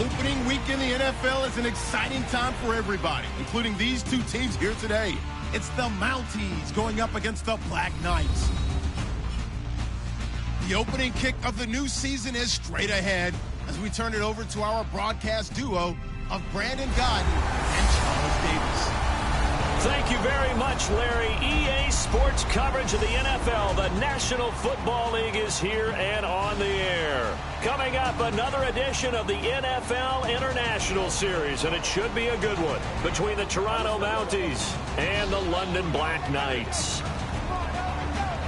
Opening week in the NFL is an exciting time for everybody, including these two teams here today. It's the Mounties going up against the Black Knights. The opening kick of the new season is straight ahead as we turn it over to our broadcast duo of Brandon Godden and Charles Davis. Thank you very much, Larry. EA Sports coverage of the NFL. The National Football League is here and on the air. Coming up, another edition of the NFL International Series, and it should be a good one, between the Toronto Mounties and the London Black Knights.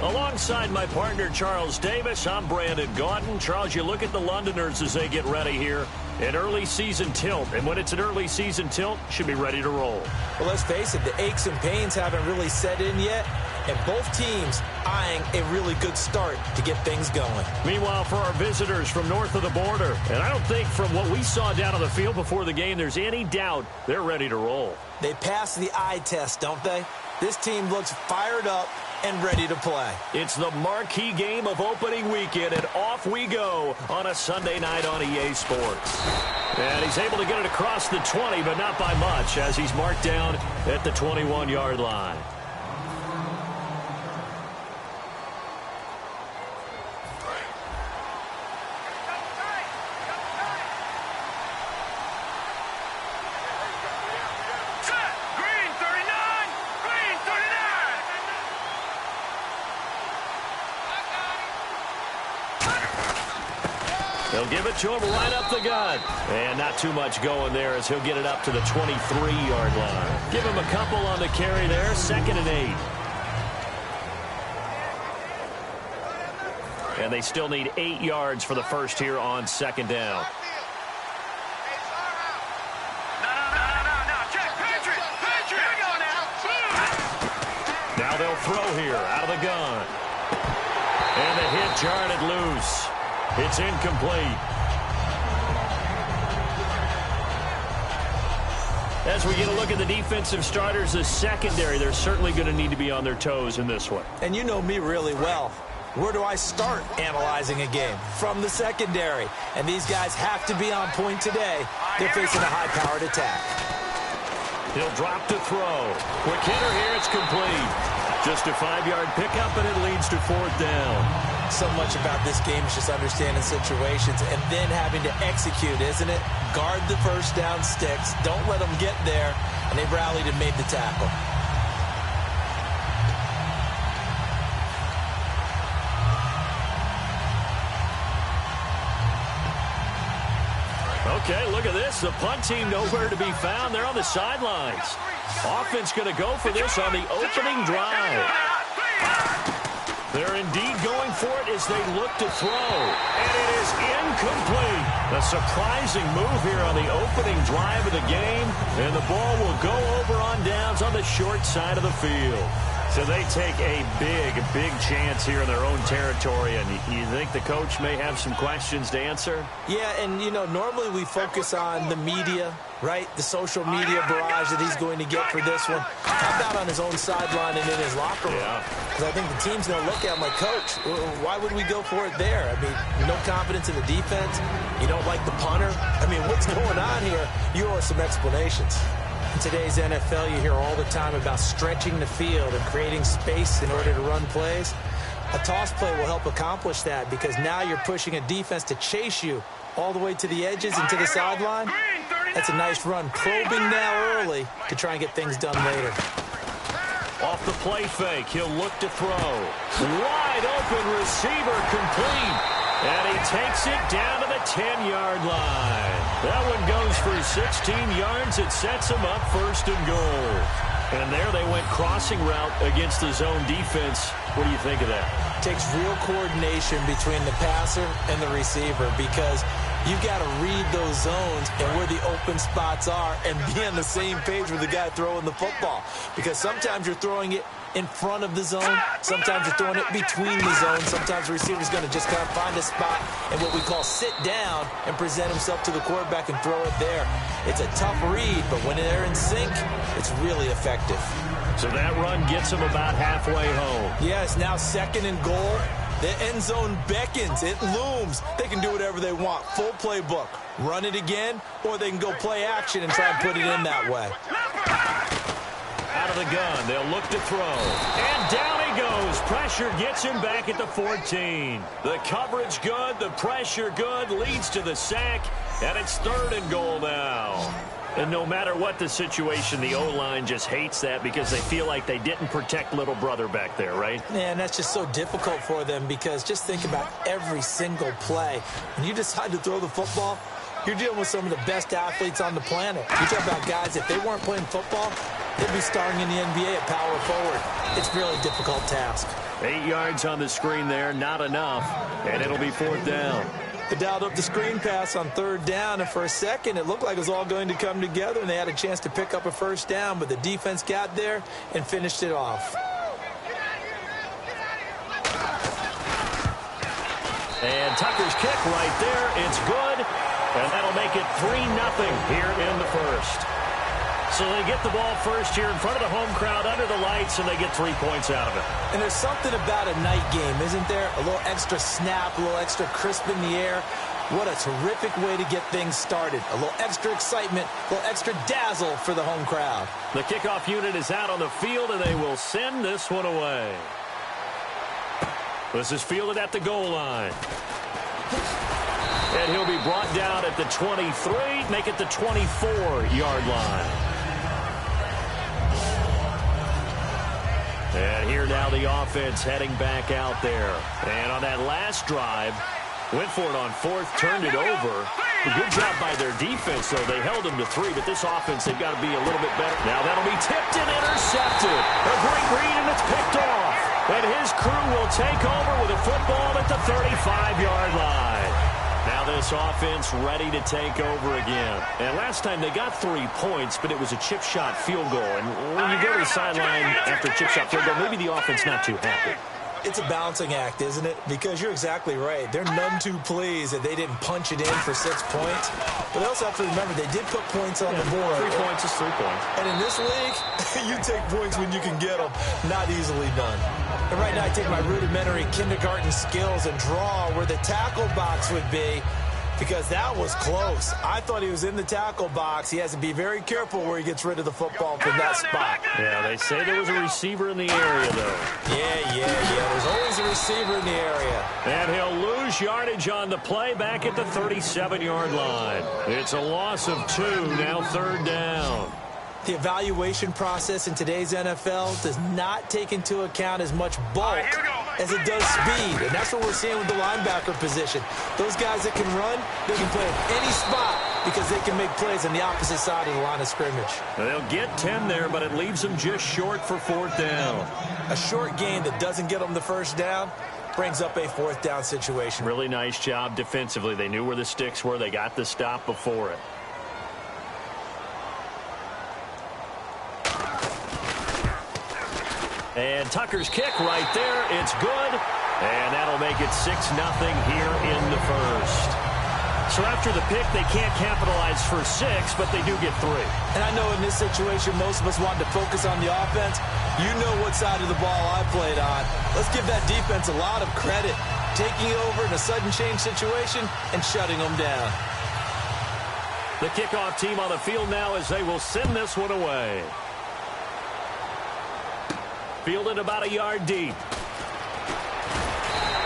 Alongside my partner, Charles Davis, I'm Brandon Gaudin. Charles, you look at the Londoners as they get ready here. An early season tilt, and when it's an early season tilt, should be ready to roll. Well, let's face it, the aches and pains haven't really set in yet, and both teams eyeing a really good start to get things going. Meanwhile, for our visitors from north of the border, and I don't think from what we saw down on the field before the game, there's any doubt they're ready to roll. They passed the eye test, don't they? This team looks fired up and ready to play. It's the marquee game of opening weekend, and off we go on a Sunday night on EA Sports. And he's able to get it across the 20, but not by much, as he's marked down at the 21-yard line. They'll give it to him right up the gut. And not too much going there as he'll get it up to the 23-yard line. Give him a couple on the carry there, 2nd and 8. And they still need 8 yards for the first here on 2nd down. Now they'll throw here out of the gun. And the hit jarred it loose. It's incomplete. As we get a look at the defensive starters, the secondary, they're certainly going to need to be on their toes in this one. And you know me really well. Where do I start analyzing a game? From the secondary. And these guys have to be on point today. They're facing a high-powered attack. He'll drop to throw. Quick hitter here, it's complete. Just a 5-yard pickup, and it leads to 4th down. So much about this game is just understanding situations and then having to execute, isn't it? Guard the first down sticks. Don't let them get there. And they rallied and made the tackle. Okay, look at this. The punt team nowhere to be found. They're on the sidelines. Offense going to go for this on the opening drive. They're indeed going for it as they look to throw. And it is incomplete. A surprising move here on the opening drive of the game. And the ball will go over on downs on the short side of the field. So they take a big chance here in their own territory. And you think the coach may have some questions to answer? Yeah, and, you know, normally we focus on the media, right? The social media barrage that he's going to get for this one. How about on his own sideline and in his locker room? Because I think the team's going to look at him like, Coach, why would we go for it there? I mean, no confidence in the defense. You don't like the punter. I mean, what's going on here? You owe us some explanations. In today's NFL, you hear all the time about stretching the field and creating space in order to run plays. A toss play will help accomplish that because now you're pushing a defense to chase you all the way to the edges and to the sideline. That's a nice run, probing now early to try and get things done later. Off the play fake, he'll look to throw. Wide open receiver, complete. And he takes it down to the 10-yard line. That one goes for 16 yards. It sets him up 1st and goal. And there they went crossing route against the zone defense. What do you think of that? Takes real coordination between the passer and the receiver because you've got to read those zones and where the open spots are and be on the same page with the guy throwing the football. Because sometimes you're throwing it in front of the zone. Sometimes you're throwing it between the zones. Sometimes the receiver's going to just kind of find a spot and what we call sit down and present himself to the quarterback and throw it there. It's a tough read, but when they're in sync, it's really effective. So that run gets him about halfway home. Yeah, it's now 2nd and goal. The end zone beckons. It looms. They can do whatever they want. Full playbook. Run it again, or they can go play action and try and put it in that way. Out of the gun, they'll look to throw. And down he goes. Pressure gets him back at the 14. The coverage good, the pressure good, leads to the sack, and it's 3rd and goal now. And no matter what the situation, the O-line just hates that because they feel like they didn't protect little brother back there, right? Man, that's just so difficult for them because just think about every single play. When you decide to throw the football, you're dealing with some of the best athletes on the planet. You talk about guys, if they weren't playing football, they'd be starring in the NBA at power forward. It's a really difficult task. 8 yards on the screen there, not enough, and it'll be 4th down. They dialed up the screen pass on 3rd down, and for a second, it looked like it was all going to come together, and they had a chance to pick up a 1st down, but the defense got there and finished it off. And Tucker's kick right there, it's good, and that'll make it 3-0 here in the first. So they get the ball first here in front of the home crowd under the lights, and they get 3 points out of it. And there's something about a night game, isn't there? A little extra snap, a little extra crisp in the air. What a terrific way to get things started. A little extra excitement, a little extra dazzle for the home crowd. The kickoff unit is out on the field, and they will send this one away. This is fielded at the goal line. And he'll be brought down at the 23, make it the 24-yard line. And here now the offense heading back out there. And on that last drive, went for it on 4th, turned it over. A good job by their defense, though. They held them to 3, but this offense, they've got to be a little bit better. Now that'll be tipped and intercepted. A great read, and it's picked off. And his crew will take over with a football at the 35-yard line. Now this offense ready to take over again. And last time they got 3 points, but it was a chip shot field goal. And when you go to the sideline after a chip shot field goal, maybe the offense not too happy. It's a balancing act, isn't it? Because you're exactly right. They're none too pleased that they didn't punch it in for 6 points. But they also have to remember they did put points on the board. 3 points is 3 points. And in this league, you take points when you can get them. Not easily done. And right now I take my rudimentary kindergarten skills and draw where the tackle box would be, because that was close. I thought he was in the tackle box. He has to be very careful where he gets rid of the football from that spot. Yeah, they say there was a receiver in the area, though. Yeah. There's always a receiver in the area. And he'll lose yardage on the play back at the 37-yard line. It's a loss of 2, now 3rd down. The evaluation process in today's NFL does not take into account as much bulk as it does speed. And that's what we're seeing with the linebacker position. Those guys that can run, they can play at any spot because they can make plays on the opposite side of the line of scrimmage. They'll get 10 there, but it leaves them just short for 4th down. A short gain that doesn't get them the 1st down brings up a 4th down situation. Really nice job defensively. They knew where the sticks were. They got the stop before it. And Tucker's kick right there. It's good. And that'll make it 6-0 here in the first. So after the pick, they can't capitalize for 6, but they do get 3. And I know in this situation, most of us want to focus on the offense. You know what side of the ball I played on. Let's give that defense a lot of credit. Taking over in a sudden change situation and shutting them down. The kickoff team on the field now as they will send this one away. Fielded about a yard deep.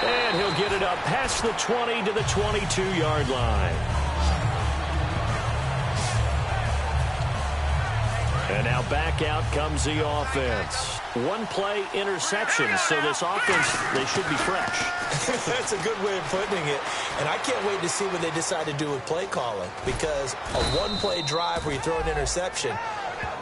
And he'll get it up past the 20 to the 22-yard line. And now back out comes the offense. 1-play interception, so this offense, they should be fresh. That's a good way of putting it. And I can't wait to see what they decide to do with play calling, because a 1-play drive where you throw an interception,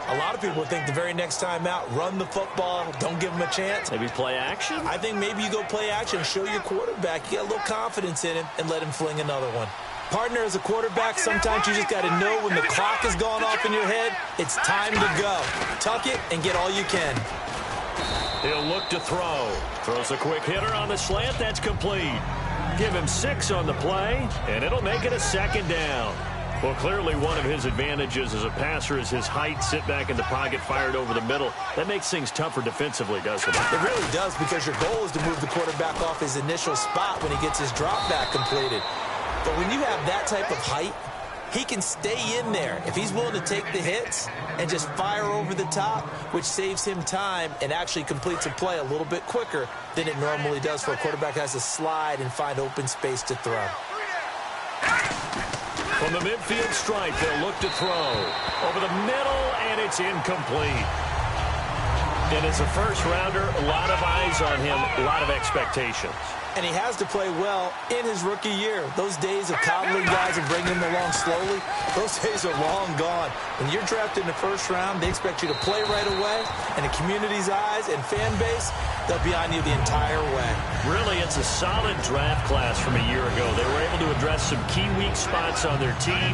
a lot of people think the very next time out, run the football, don't give them a chance. Maybe play action? I think maybe you go play action, show your quarterback, you got a little confidence in him, and let him fling another one. Partner, as a quarterback, sometimes you just got to know when the clock has gone off in your head, it's time to go. Tuck it and get all you can. He'll look to throw. Throws a quick hitter on the slant. That's complete. Give him 6 on the play, and it'll make it a 2nd down. Well, clearly one of his advantages as a passer is his height. Sit back in the pocket, fired over the middle. That makes things tougher defensively, doesn't it? It really does, because your goal is to move the quarterback off his initial spot when he gets his drop back completed. But when you have that type of height, he can stay in there if he's willing to take the hits and just fire over the top, which saves him time and actually completes a play a little bit quicker than it normally does for a quarterback who has to slide and find open space to throw. From the midfield stripe, they'll look to throw. Over the middle, and it's incomplete. And as a first-rounder, a lot of eyes on him, a lot of expectations. And he has to play well in his rookie year. Those days of coddling guys and bringing them along slowly, those days are long gone. When you're drafted in the first round, they expect you to play right away. And the community's eyes and fan base, they'll be on you the entire way. Really, it's a solid draft class from a year ago. They were able to address some key weak spots on their team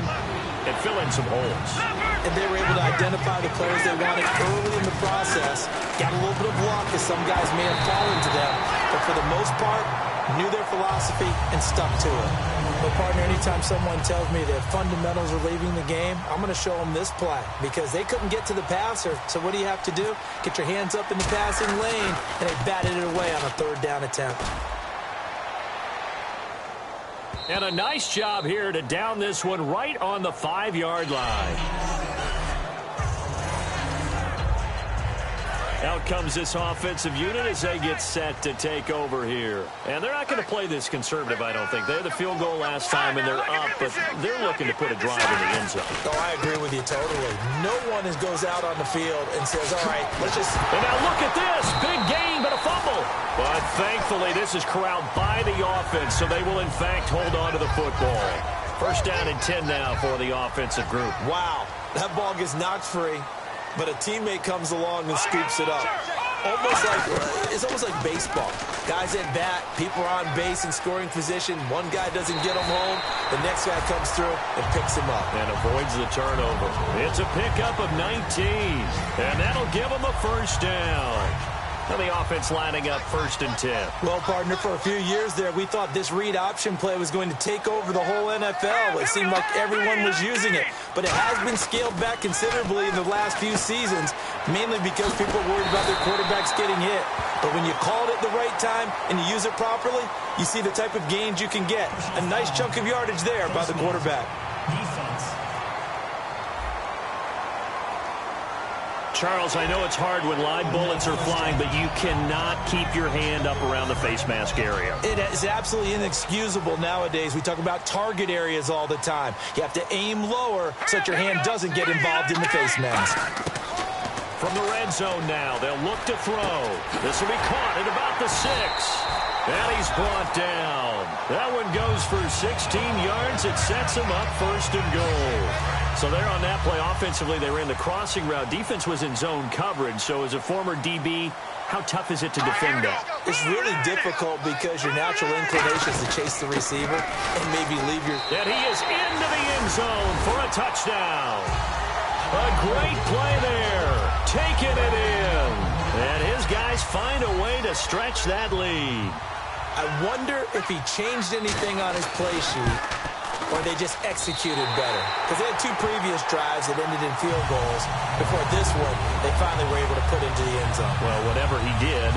and fill in some holes. And they were able to identify the players they wanted early in the process. Got a little bit of luck, as some guys may have fallen to them. But for the most part, knew their philosophy and stuck to it. But, partner, anytime someone tells me their fundamentals are leaving the game, I'm going to show them this play, because they couldn't get to the passer. So what do you have to do? Get your hands up in the passing lane, and they batted it away on a third down attempt. And a nice job here to down this one right on the 5-yard line. Out comes this offensive unit as they get set to take over here. And they're not going to play this conservative, I don't think. They had the field goal last time, and they're up, but they're looking to put a drive in the end zone. Oh, I agree with you totally. No one goes out on the field and says, all right, let's just... And now look at this. Big gain, but a fumble. But thankfully, this is corralled by the offense, so they will, in fact, hold on to the football. First down and 10 now for the offensive group. Wow, that ball gets knocked free, but a teammate comes along and scoops it up. It's almost like baseball. Guys at bat, people are on base in scoring position. One guy doesn't get him home. The next guy comes through and picks him up. And avoids the turnover. It's a pickup of 19. And that'll give him a first down. And the offense lining up 1st and 10. Well, partner, for a few years there, we thought this read option play was going to take over the whole NFL. It seemed like everyone was using it. But it has been scaled back considerably in the last few seasons, mainly because people are worried about their quarterbacks getting hit. But when you call it at the right time and you use it properly, you see the type of gains you can get. A nice chunk of yardage there by the quarterback. Charles, I know it's hard when live bullets are flying, but you cannot keep your hand up around the face mask area. It is absolutely inexcusable nowadays. We talk about target areas all the time. You have to aim lower so that your hand doesn't get involved in the face mask. From the red zone now, they'll look to throw. This will be caught at about the 6. And he's brought down. That one goes for 16 yards. It sets him up 1st and goal. So there on that play, offensively, they ran the crossing route. Defense was in zone coverage. So as a former DB, how tough is it to defend that? It's really difficult because your natural inclination is to chase the receiver and maybe leave your... And he is into the end zone for a touchdown. A great play there. Taking it in. And his guys find a way to stretch that lead. I wonder if he changed anything on his play sheet or they just executed better. Because they had 2 previous drives that ended in field goals. Before this one, they finally were able to put into the end zone. Well, whatever he did,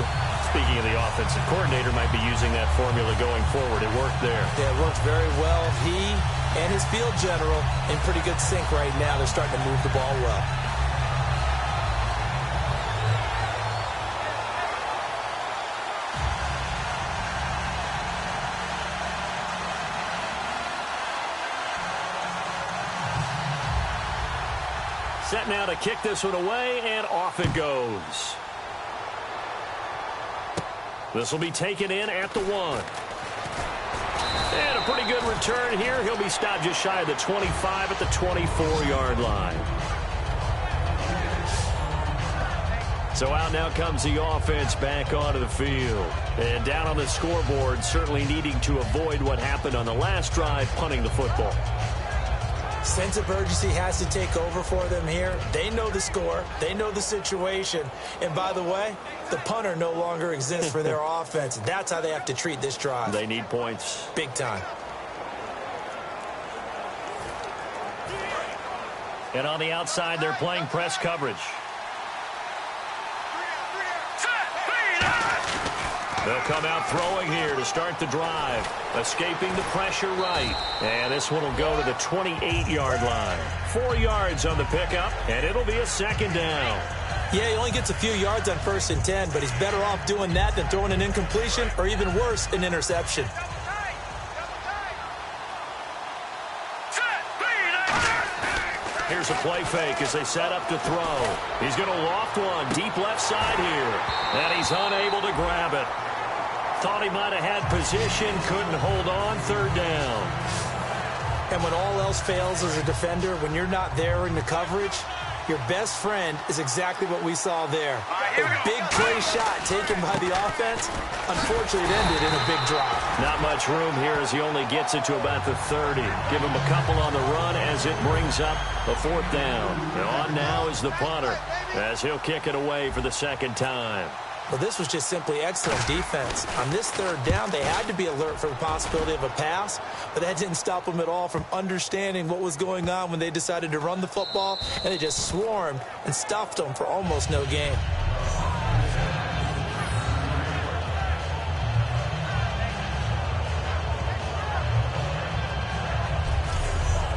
speaking of the offensive coordinator, might be using that formula going forward. It worked there. Yeah, it worked very well. He and his field general in pretty good sync right now. They're starting to move the ball well. Set now to kick this one away, and off it goes. This will be taken in at the 1. And a pretty good return here. He'll be stopped just shy of the 25 at the 24-yard line. So out now comes the offense back onto the field. And down on the scoreboard, certainly needing to avoid what happened on the last drive, punting the football. Sense of urgency has to take over for them here. They know the score. They know the situation. And by the way, the punter no longer exists for their offense. That's how they have to treat this drive. They need points. Big time. And on the outside, they're playing press coverage. They'll come out throwing here to start the drive. Escaping the pressure right. And this one will go to the 28-yard line. 4 yards on the pickup, and it'll be a second down. Yeah, he only gets a few yards on 1st and 10, but he's better off doing that than throwing an incompletion or even worse, an interception. Here's a play fake as they set up to throw. He's going to loft one deep left side here, and he's unable to grab it. Thought he might have had position, couldn't hold on, 3rd down. And when all else fails as a defender, when you're not there in the coverage, your best friend is exactly what we saw there. A big play shot taken by the offense. Unfortunately, it ended in a big drop. Not much room here as he only gets it to about the 30. Give him a couple on the run as it brings up a 4th down. And on now is the punter as he'll kick it away for the 2nd time. Well, this was just simply excellent defense. On this 3rd down, they had to be alert for the possibility of a pass, but that didn't stop them at all from understanding what was going on when they decided to run the football, and they just swarmed and stuffed them for almost no gain.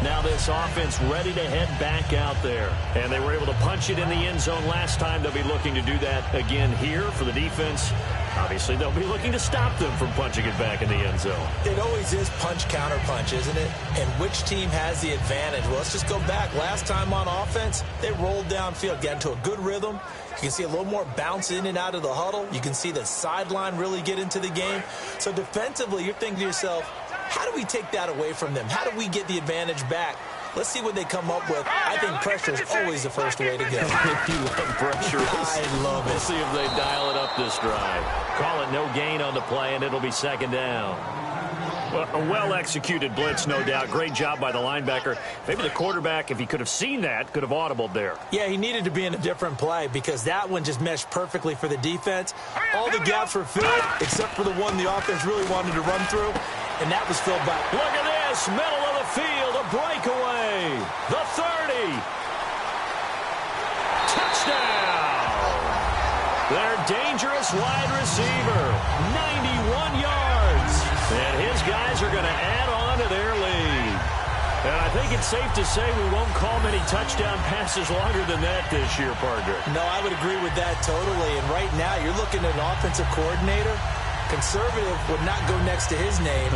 Now this offense ready to head back out there. And they were able to punch it in the end zone last time. They'll be looking to do that again here for the defense. Obviously, they'll be looking to stop them from punching it back in the end zone. It always is punch-counter-punch, isn't it? And which team has the advantage? Well, let's just go back. Last time on offense, they rolled downfield, got into a good rhythm. You can see a little more bounce in and out of the huddle. You can see the sideline really get into the game. So defensively, you're thinking to yourself, how do we take that away from them? How do we get the advantage back? Let's see what they come up with. I think pressure is always the first way to go. You love pressure. I love it. We'll see if they dial it up this drive. Call it no gain on the play, and it'll be 2nd down. Well, a well-executed blitz, no doubt. Great job by the linebacker. Maybe the quarterback, if he could have seen that, could have audibled there. Yeah, he needed to be in a different play because that one just meshed perfectly for the defense. All the gaps were filled except for the one the offense really wanted to run through, and that was filled by... Look at this, middle of the field, a breakaway. The 30. Touchdown. Their dangerous wide receiver, 91 yards. And his guys are going to add on to their lead. And I think it's safe to say we won't call many touchdown passes longer than that this year, partner. No, I would agree with that totally. And right now, you're looking at an offensive coordinator. Conservative would not go next to his name.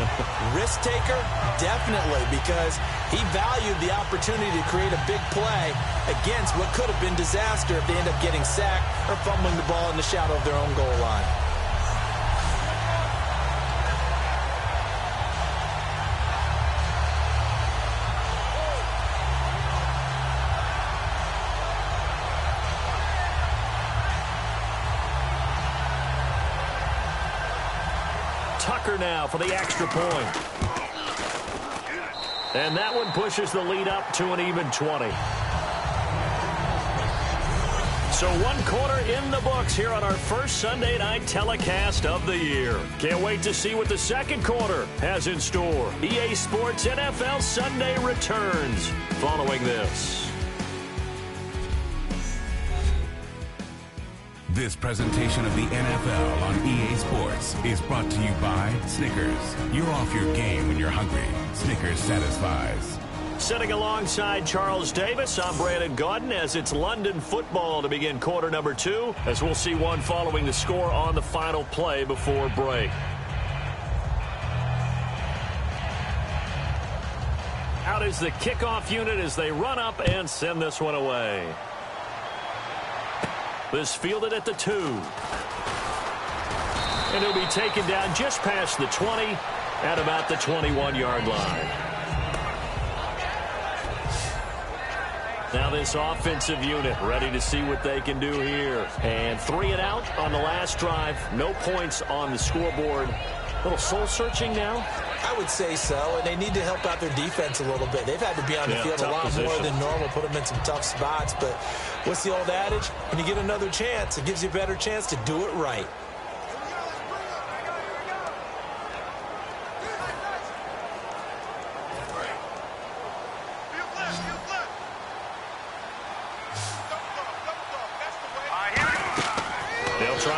Risk taker, definitely, because he valued the opportunity to create a big play against what could have been disaster if they end up getting sacked or fumbling the ball in the shadow of their own goal line. Tucker now for the extra point. And that one pushes the lead up to an even 20. So 1 quarter in the books here on our first Sunday night telecast of the year. Can't wait to see what the 2nd quarter has in store. EA Sports NFL Sunday returns following this. This presentation of the NFL on EA Sports is brought to you by Snickers. You're off your game when you're hungry. Snickers satisfies. Sitting alongside Charles Davis, I'm Brandon Gaudin as it's London football to begin quarter number 2, as we'll see one following the score on the final play before break. Out is the kickoff unit as they run up and send this one away. This fielded at the 2. And it'll be taken down just past the 20 at about the 21-yard line. Now this offensive unit ready to see what they can do here. And 3 and out on the last drive. No points on the scoreboard. A little soul-searching now? I would say so, and they need to help out their defense a little bit. They've had to be on the field a lot more than normal, put them in some tough spots. But what's the old adage? When you get another chance, it gives you a better chance to do it right.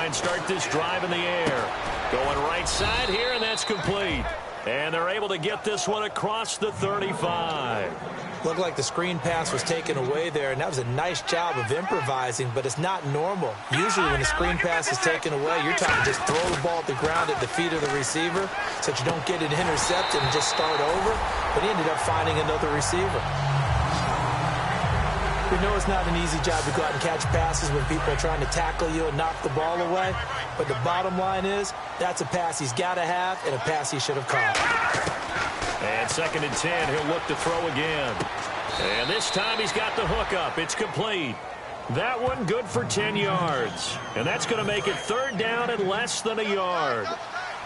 try and start this drive in the air. Going right side here, and that's complete. And they're able to get this one across the 35. Looked like the screen pass was taken away there, and that was a nice job of improvising, but it's not normal. Usually when the screen pass is taken away, you're trying to just throw the ball at the ground at the feet of the receiver so that you don't get it intercepted and just start over, but he ended up finding another receiver. We know it's not an easy job to go out and catch passes when people are trying to tackle you and knock the ball away, but the bottom line is that's a pass he's got to have and a pass he should have caught. And 2nd and 10, he'll look to throw again. And this time he's got the hook up. It's complete. That one good for 10 yards. And that's going to make it 3rd down and less than a yard.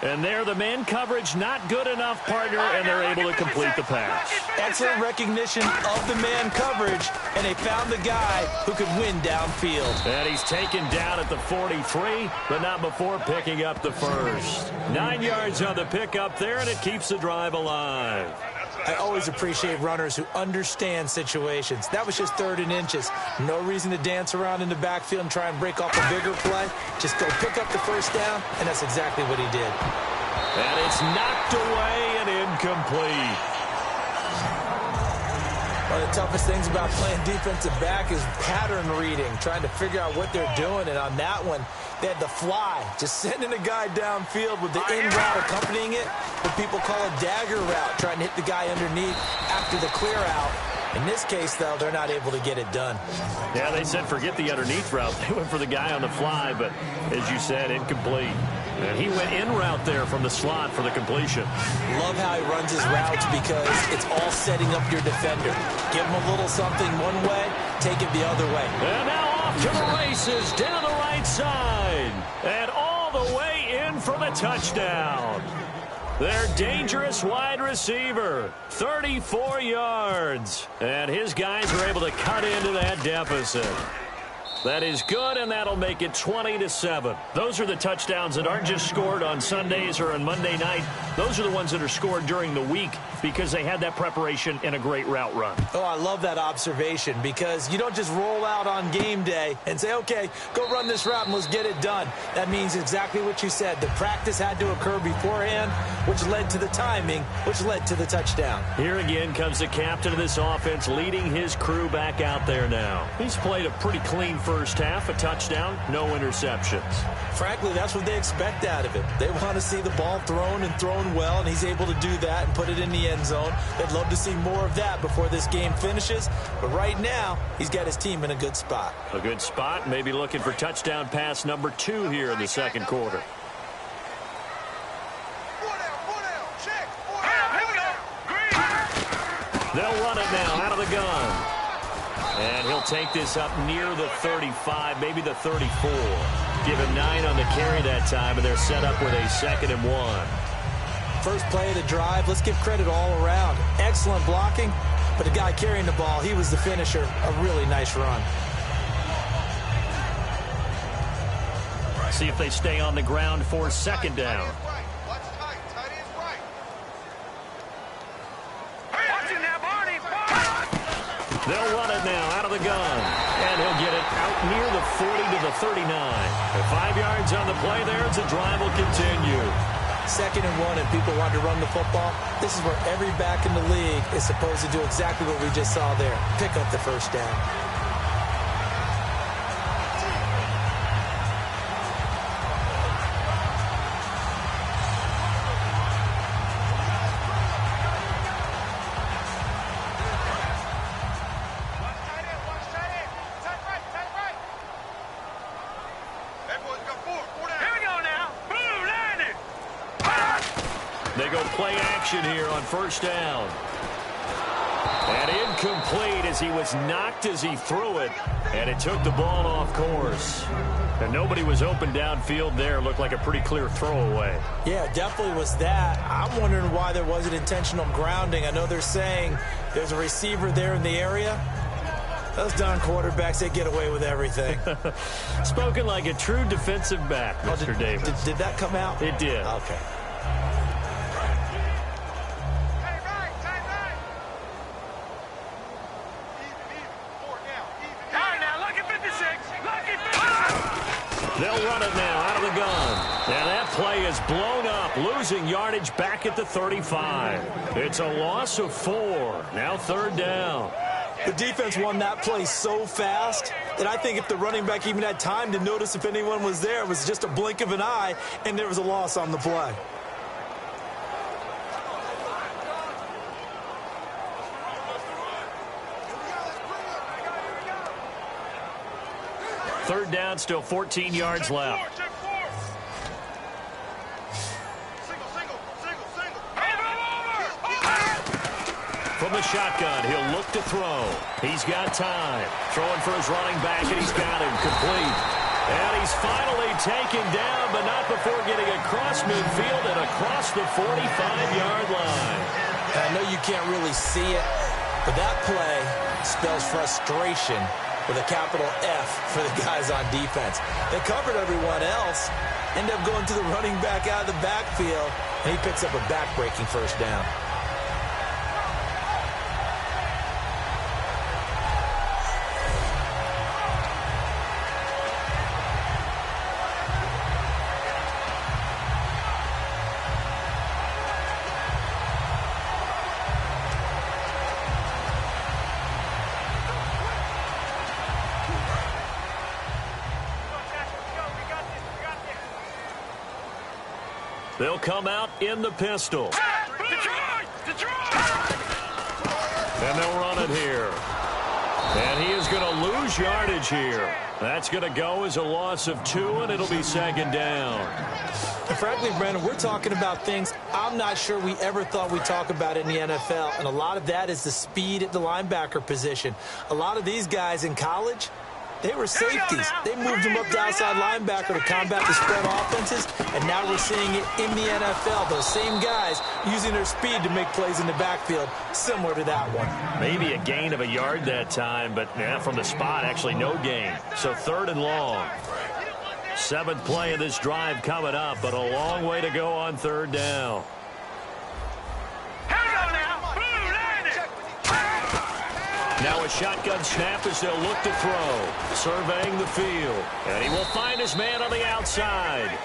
And there, the man coverage not good enough, partner, and they're able to complete the pass. Excellent recognition of the man coverage, and they found the guy who could win downfield. And he's taken down at the 43, but not before picking up the first. 9 yards on the pickup there, and it keeps the drive alive. I always appreciate runners who understand situations. That was just 3rd and inches. No reason to dance around in the backfield and try and break off a bigger play. Just go pick up the first down, and that's exactly what he did. And it's knocked away and incomplete. One of the toughest things about playing defensive back is pattern reading, trying to figure out what they're doing. And on that one, they had the fly, just sending a guy downfield with the in route accompanying it, what people call a dagger route, trying to hit the guy underneath after the clear out. In this case, though, they're not able to get it done. Yeah, they said forget the underneath route. They went for the guy on the fly, but as you said, incomplete. And he went in route there from the slot for the completion. Love how he runs his routes because it's all setting up your defender. Give him a little something one way, take it the other way. And now off to the races down the right side. And all the way in for the touchdown. Their dangerous wide receiver, 34 yards. And his guys are able to cut into that deficit. That is good, and that'll make it 20-7. Those are the touchdowns that aren't just scored on Sundays or on Monday night. Those are the ones that are scored during the week because they had that preparation and a great route run. Oh, I love that observation because you don't just roll out on game day and say, okay, go run this route and let's get it done. That means exactly what you said. The practice had to occur beforehand, which led to the timing, which led to the touchdown. Here again comes the captain of this offense leading his crew back out there now. He's played a pretty clean first half, a touchdown, no interceptions. Frankly, that's what they expect out of him. They want to see the ball thrown and thrown well, and he's able to do that and put it in the end zone. They'd love to see more of that before this game finishes, but right now, he's got his team in a good spot. A good spot, maybe looking for touchdown pass number 2 here in the second quarter. They'll run it now out of the gun. And he'll take this up near the 35, maybe the 34. Give him 9 on the carry that time, and they're set up with a 2nd and 1. First play of the drive, let's give credit all around. Excellent blocking, but the guy carrying the ball, he was the finisher. A really nice run. See if they stay on the ground for 2nd down. They'll run it now out of the gun. And he'll get it out near the 40 to the 39. And 5 yards on the play there as the drive will continue. 2nd and 1 and people want to run the football. This is where every back in the league is supposed to do exactly what we just saw there. Pick up the first down. Here on 1st down. And incomplete as he was knocked as he threw it. And it took the ball off course. And nobody was open downfield there. Looked like a pretty clear throwaway. Yeah, definitely was that. I'm wondering why there wasn't intentional grounding. I know they're saying there's a receiver there in the area. Those darn quarterbacks, they get away with everything. Spoken like a true defensive back, Mr. Davis. Did that come out? It did. Okay. They'll run it now out the gun. And that play is blown up, losing yardage back at the 35. It's a loss of 4. Now 3rd down. The defense won that play so fast that I think if the running back even had time to notice if anyone was there, it was just a blink of an eye, and there was a loss on the play. Third down, still 14 yards left. From the shotgun, he'll look to throw. He's got time. Throwing for his running back, and he's got him complete. And he's finally taken down, but not before getting across midfield and across the 45-yard line. I know you can't really see it, but that play spells frustration with a capital F for the guys on defense. They covered everyone else, end up going to the running back out of the backfield, and he picks up a back-breaking first down. They'll come out in the pistol. And they'll run it here. And he is going to lose yardage here. That's going to go as a loss of 2, and it'll be 2nd down. And frankly, Brandon, we're talking about things I'm not sure we ever thought we'd talk about in the NFL, and a lot of that is the speed at the linebacker position. A lot of these guys in college, they were safeties. They moved them up to outside linebacker to combat the spread offenses, and now we're seeing it in the NFL. Those same guys using their speed to make plays in the backfield, similar to that one. Maybe a gain of a yard that time, but from the spot, actually no gain. So 3rd and long. 7th play of this drive coming up, but a long way to go on 3rd down. Now a shotgun snap as they'll look to throw. Surveying the field. And he will find his man on the outside.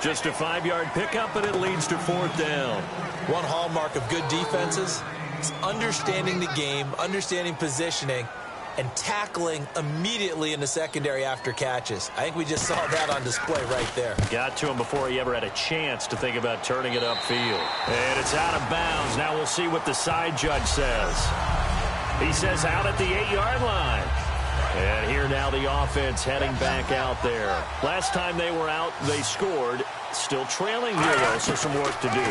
Just a 5-yard pickup, and it leads to 4th down. One hallmark of good defenses is understanding the game, understanding positioning, and tackling immediately in the secondary after catches. I think we just saw that on display right there. Got to him before he ever had a chance to think about turning it upfield. And it's out of bounds. Now we'll see what the side judge says. He says out at the 8-yard line. And here now the offense heading back out there. Last time they were out, they scored. Still trailing here, though, so some work to do.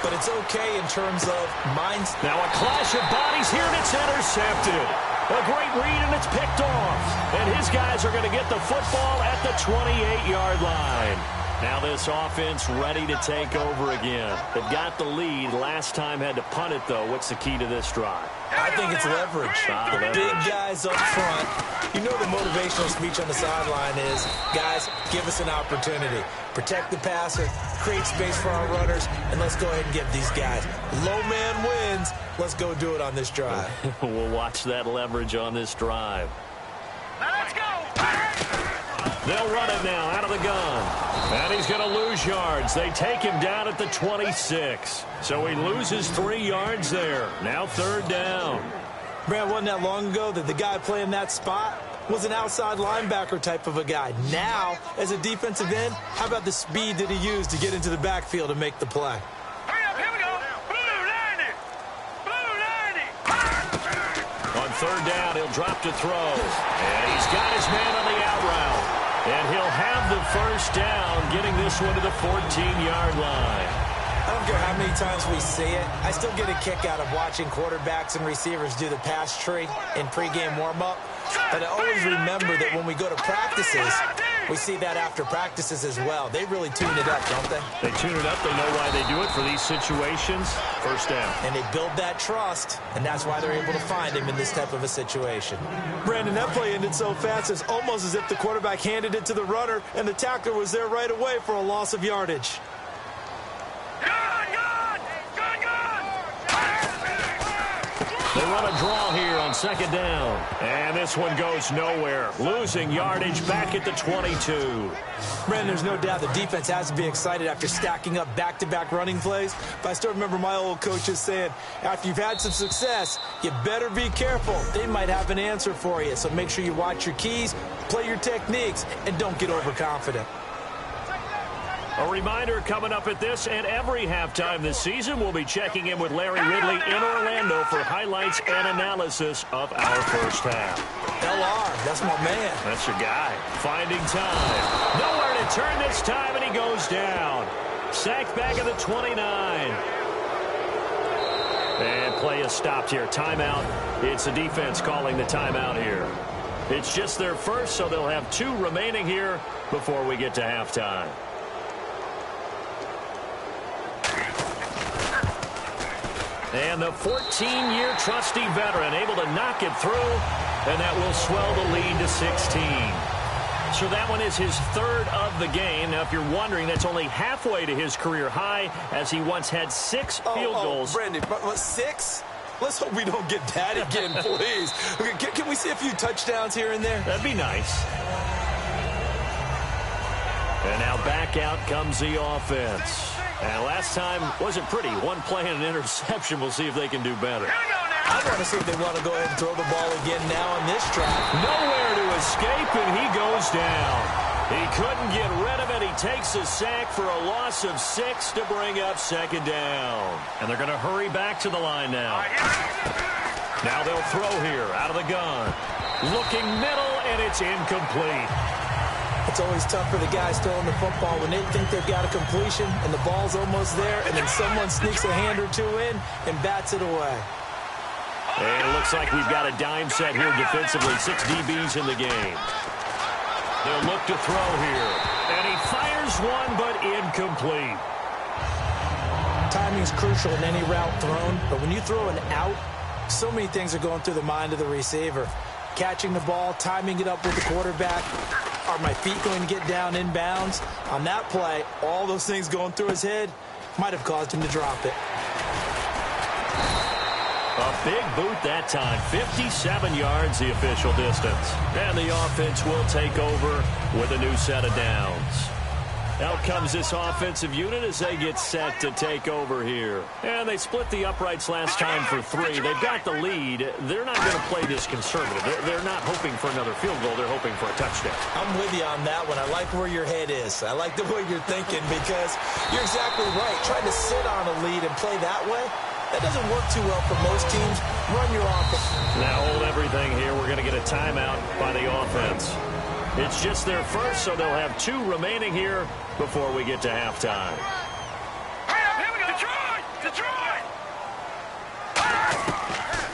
But it's okay in terms of minds. Now a clash of bodies here, and it's intercepted. A great read, and it's picked off. And his guys are going to get the football at the 28-yard line. Now this offense ready to take over again. They've got the lead. Last time had to punt it, though. What's the key to this drive? I think it's leverage. The big guys up front. You know the motivational speech on the sideline is, guys, give us an opportunity. Protect the passer, create space for our runners, and let's go ahead and give these guys. Low man wins. Let's go do it on this drive. We'll watch that leverage on this drive. Let's go! They'll run it now out of the gun. And he's going to lose yards. They take him down at the 26. So he loses 3 yards there. Now 3rd down. Brad, wasn't that long ago that the guy playing that spot was an outside linebacker type of a guy. Now, as a defensive end, how about the speed that he used to get into the backfield and make the play? Hurry up, here we go. Blue 90. Blue 90. On 3rd down, he'll drop to throw. And he's got his man on the out route. And he'll have the first down, getting this one to the 14-yard line. I don't care how many times we see it. I still get a kick out of watching quarterbacks and receivers do the pass tree in pregame warm-up. But I always remember that when we go to practices, we see that after practices as well. They really tune it up, don't they? They tune it up. They know why they do it for these situations. First down. And they build that trust, and that's why they're able to find him in this type of a situation. Brandon, that play ended so fast, it's almost as if the quarterback handed it to the runner, and the tackler was there right away for a loss of yardage. They run a draw here on second down. And this one goes nowhere. Losing yardage back at the 22. Brandon, there's no doubt the defense has to be excited after stacking up back-to-back running plays. But I still remember my old coaches saying, after you've had some success, you better be careful. They might have an answer for you. So make sure you watch your keys, play your techniques, and don't get overconfident. A reminder coming up at this and every halftime this season, we'll be checking in with Larry Ridley in Orlando for highlights and analysis of our first half. LR, that's my man. That's your guy. Finding time. Nowhere to turn this time, and he goes down. Sacked back at the 29. And play is stopped here. Timeout. It's the defense calling the timeout here. It's just their first, so they'll have 2 remaining here before we get to halftime. And the 14-year trusty veteran able to knock it through, and that will swell the lead to 16. So that one is his 3rd of the game. Now, if you're wondering, that's only halfway to his career high, as he once had 6 field goals. Brandon, what, 6? Let's hope we don't get that again, please. Okay, can we see a few touchdowns here and there? That'd be nice. And now back out comes the offense. And last time wasn't pretty. 1 play and an interception. We'll see if they can do better. I want to see if they want to go ahead and throw the ball again now on this drive. Nowhere to escape, and he goes down. He couldn't get rid of it. He takes a sack for a loss of 6 to bring up second down. And they're going to hurry back to the line now. Now they'll throw here out of the gun. Looking middle, and it's incomplete. It's always tough for the guys throwing the football when they think they've got a completion and the ball's almost there, and then someone sneaks a hand or 2 in and bats it away. And it looks like we've got a dime set here defensively. 6 DBs in the game. They'll look to throw here. And he fires one, but incomplete. Timing's crucial in any route thrown, but when you throw an out, so many things are going through the mind of the receiver. Catching the ball, timing it up with the quarterback. Are my feet going to get down in bounds? On that play, all those things going through his head might have caused him to drop it. A big boot that time. 57 yards the official distance. And the offense will take over with a new set of downs. Out comes this offensive unit as they get set to take over here. And they split the uprights last time for 3. They've got the lead. They're not going to play this conservative. They're not hoping for another field goal. They're hoping for a touchdown. I'm with you on that one. I like where your head is. I like the way you're thinking because you're exactly right. Trying to sit on a lead and play that way, that doesn't work too well for most teams. Run your offense. Now hold everything here. We're going to get a timeout by the offense. It's just their first, so they'll have 2 remaining here before we get to halftime. Here we go. Detroit!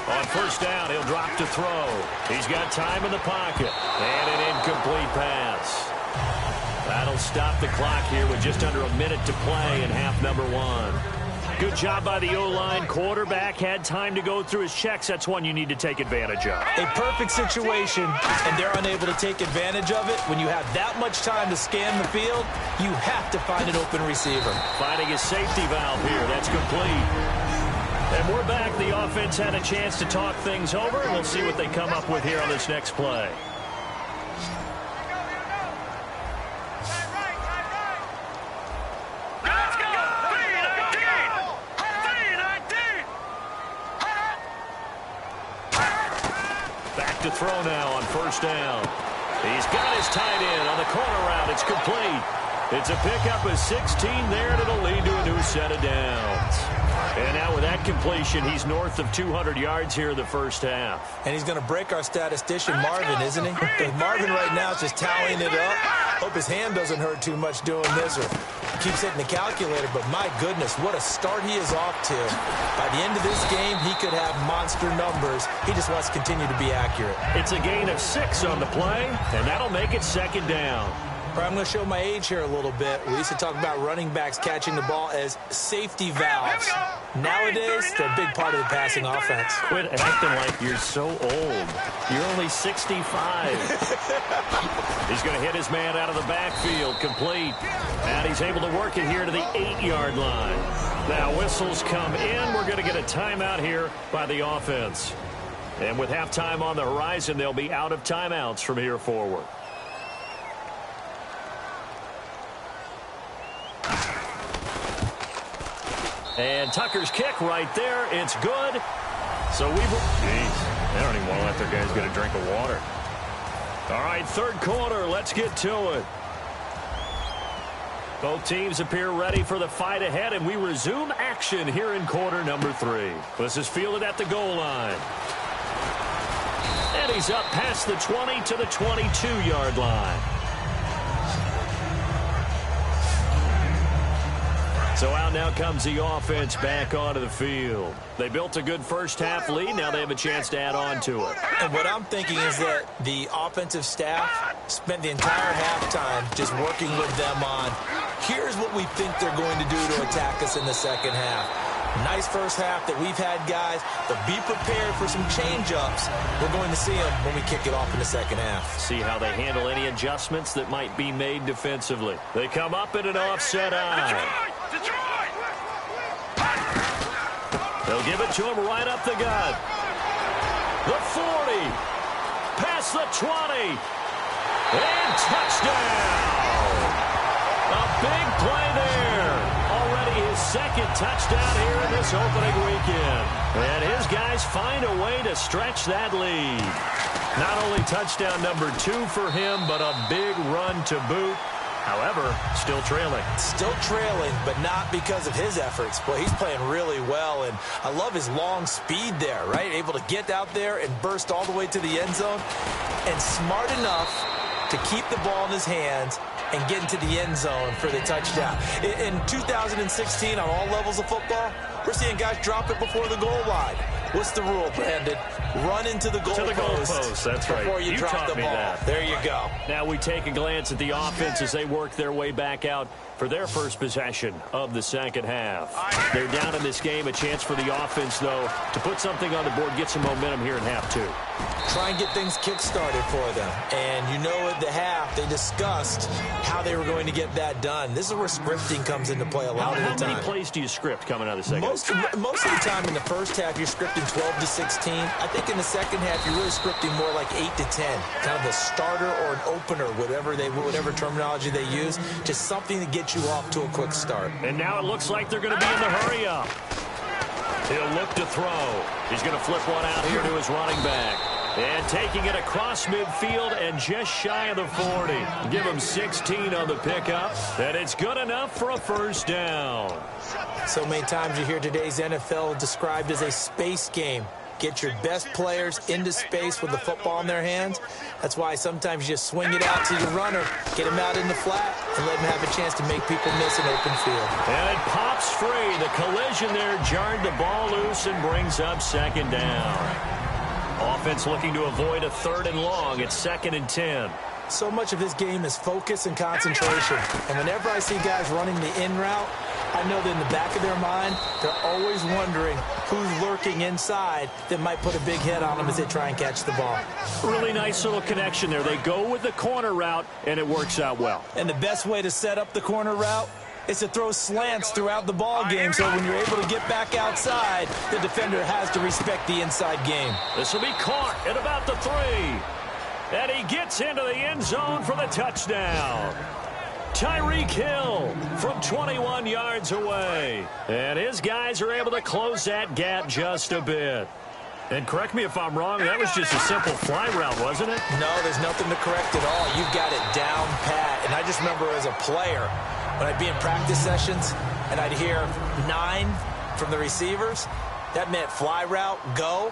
On first down, he'll drop to throw. He's got time in the pocket. And an incomplete pass. That'll stop the clock here with just under a minute to play in half number 1. Good job by the O-line. Quarterback had time to go through his checks. That's one you need to take advantage of. A perfect situation, and they're unable to take advantage of it. When you have that much time to scan the field, you have to find an open receiver. Finding a safety valve here. That's complete. And we're back. The offense had a chance to talk things over, and we'll see what they come up with here on this next play. To throw now on first down. He's got his tight end on the corner route. It's complete. It's a pickup of 16 there, and it'll lead to a new set of downs. And now with that completion, he's north of 200 yards here in the first half. And he's going to break our statistician, Marvin, isn't he? Because Marvin right now is just tallying it up. Hope his hand doesn't hurt too much doing this or keeps hitting the calculator. But my goodness, what a start he is off to. By the end of this game, he could have monster numbers. He just wants to continue to be accurate. It's a gain of 6 on the play, and that'll make it second down. I'm going to show my age here a little bit. We used to talk about running backs catching the ball as safety valves. Nowadays, they're a big part of the passing offense. Quit acting like you're so old. You're only 65. He's going to hit his man out of the backfield, complete. And he's able to work it here to the 8-yard line. Now whistles come in. We're going to get a timeout here by the offense. And with halftime on the horizon, they'll be out of timeouts from here forward. And Tucker's kick right there. It's good. So jeez, they don't even want to let their guys get a drink of water. All right, third quarter. Let's get to it. Both teams appear ready for the fight ahead, and we resume action here in quarter number 3. This is fielded at the goal line. And he's up past the 20 to the 22-yard line. So out now comes the offense back onto the field. They built a good first-half lead. Now they have a chance to add on to it. And what I'm thinking is that the offensive staff spent the entire halftime just working with them on, here's what we think they're going to do to attack us in the second half. Nice first half that we've had, guys, but be prepared for some change-ups. We're going to see them when we kick it off in the second half. See how they handle any adjustments that might be made defensively. They come up in an offset eye. They'll give it to him right up the gut. The 40. Past the 20. And touchdown. A big play there. Already his second touchdown here in this opening weekend. And his guys find a way to stretch that lead. Not only touchdown number 2 for him, but a big run to boot. However, still trailing. Still trailing, but not because of his efforts. Boy, he's playing really well, and I love his long speed there, right? Able to get out there and burst all the way to the end zone, and smart enough to keep the ball in his hands and get into the end zone for the touchdown. In 2016, on all levels of football, we're seeing guys drop it before the goal line. What's the rule, Brandon? Run into the goalpost. That's right. Before you drop the ball. That. There you go. Now we take a glance at the offense as they work their way back out for their first possession of the second half. They're down in this game. A chance for the offense, though, to put something on the board, get some momentum here in half 2. Try and get things kick-started for them. And you know at the half, they discussed how they were going to get that done. This is where scripting comes into play a lot of the time. How many plays do you script coming out of the second half? Most of the time in the first half, you're scripting 12 to 16. I think in the second half, you're really scripting more like 8 to 10. Kind of a starter or an opener, whatever terminology they use. Just something to get you off to a quick start. And now it looks like they're going to be in the hurry-up. He'll look to throw. He's going to flip one out here to his running back. And taking it across midfield and just shy of the 40. Give him 16 on the pickup. And it's good enough for a first down. So many times you hear today's NFL described as a space game. Get your best players into space with the football in their hands. That's why sometimes you just swing it out to your runner, get him out in the flat, and let him have a chance to make people miss an open field. And it pops free. The collision there jarred the ball loose and brings up second down. Offense looking to avoid a 3rd and long. It's 2nd and 10. So much of this game is focus and concentration. And whenever I see guys running the in route, I know that in the back of their mind, they're always wondering who's lurking inside that might put a big hit on them as they try and catch the ball. Really nice little connection there. They go with the corner route, and it works out well. And the best way to set up the corner route is to throw slants throughout the ball game, so when you're able to get back outside, the defender has to respect the inside game. This will be caught at about the 3. And he gets into the end zone for the touchdown. Tyreek Hill from 21 yards away. And his guys are able to close that gap just a bit. And correct me if I'm wrong, that was just a simple fly route, wasn't it? No, there's nothing to correct at all. You've got it down pat. And I just remember as a player, when I'd be in practice sessions and I'd hear 9 from the receivers, that meant fly route, go.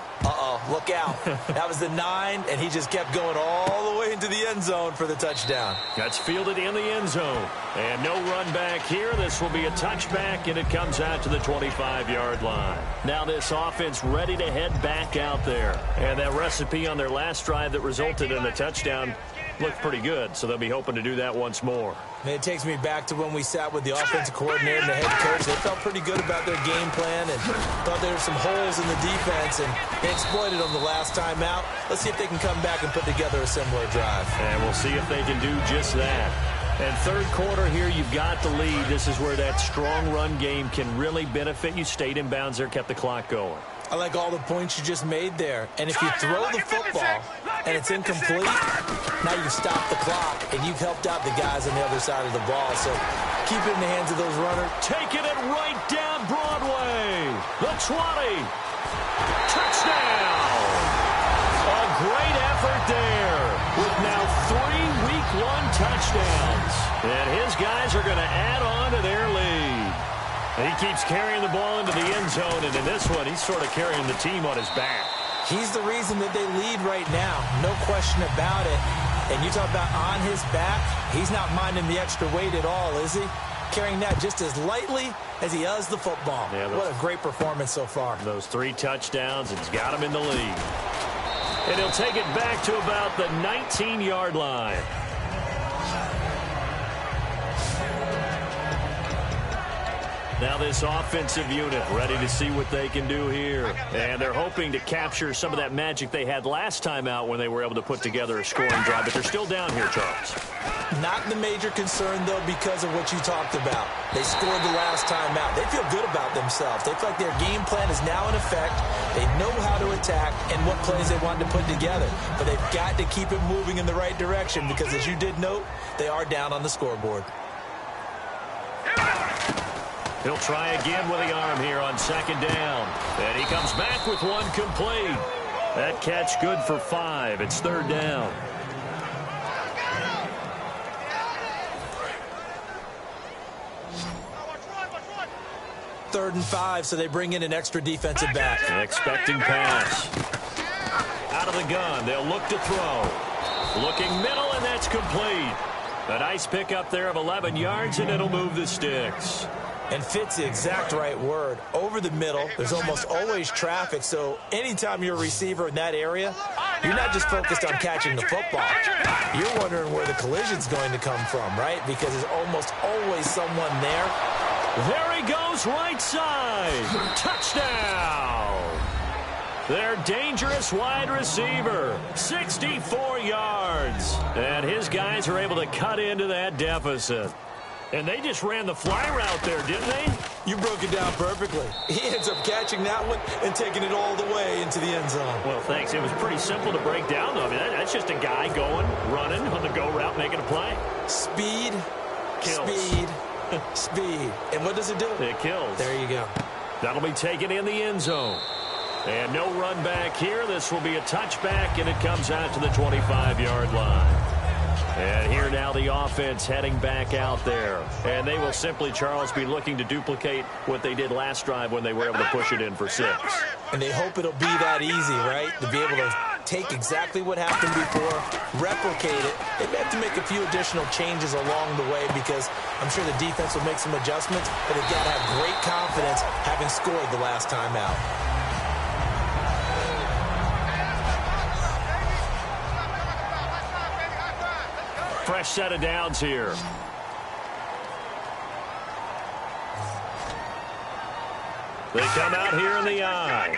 Look out. That was the 9, and he just kept going all the way into the end zone for the touchdown. That's fielded in the end zone. And no run back here. This will be a touchback, and it comes out to the 25-yard line. Now this offense ready to head back out there. And that recipe on their last drive that resulted in a touchdown looked pretty good, so they'll be hoping to do that once more. And it takes me back to when we sat with the offensive coordinator and the head coach. They felt pretty good about their game plan and thought there were some holes in the defense, and they exploited them the last time out. Let's see if they can come back and put together a similar drive. And we'll see if they can do just that. And third quarter here, you've got the lead. This is where that strong run game can really benefit you. Stayed in bounds there, kept the clock going. I like all the points you just made there. And if you throw the football and it's incomplete, now you've stopped the clock and you've helped out the guys on the other side of the ball. So keep it in the hands of those runners. Taking it right down Broadway. The 20. Touchdown. A great effort there with now 3 Week 1 touchdowns. And his guys are going to add on to their lead. He keeps carrying the ball into the end zone, and in this one, he's sort of carrying the team on his back. He's the reason that they lead right now. No question about it. And you talk about on his back, he's not minding the extra weight at all, is he? Carrying that just as lightly as he does the football. Yeah, what a great performance so far. Those 3 touchdowns, it's got him in the lead. And he'll take it back to about the 19-yard line. Now this offensive unit ready to see what they can do here. And they're hoping to capture some of that magic they had last time out when they were able to put together a scoring drive. But they're still down here, Charles. Not the major concern, though, because of what you talked about. They scored the last time out. They feel good about themselves. They feel like their game plan is now in effect. They know how to attack and what plays they want to put together. But they've got to keep it moving in the right direction because, as you did note, they are down on the scoreboard. He'll try again with the arm here on 2nd down. And he comes back with one complete. That catch good for 5. It's 3rd down. Third and 5, so they bring in an extra defensive back. An expecting pass. Out of the gun, they'll look to throw. Looking middle, and that's complete. A nice pickup there of 11 yards, and it'll move the sticks. And fits the exact right word. Over the middle, there's almost always traffic, so anytime you're a receiver in that area, you're not just focused on catching the football. You're wondering where the collision's going to come from, right? Because there's almost always someone there. There he goes, right side. Touchdown. Their dangerous wide receiver, 64 yards. And his guys are able to cut into that deficit. And they just ran the fly route there, didn't they? You broke it down perfectly. He ends up catching that one and taking it all the way into the end zone. Well, thanks. It was pretty simple to break down, though. I mean, that's just a guy going, running on the go route, making a play. Speed, kills. Speed, speed. And what does it do? It kills. There you go. That'll be taken in the end zone. And no run back here. This will be a touchback, and it comes out to the 25-yard line. And here now the offense heading back out there. And they will simply, Charles, be looking to duplicate what they did last drive when they were able to push it in for 6. And they hope it'll be that easy, right? To be able to take exactly what happened before, replicate it. They may have to make a few additional changes along the way because I'm sure the defense will make some adjustments, but they've got to have great confidence having scored the last time out. Fresh set of downs here. They come out here in the eye.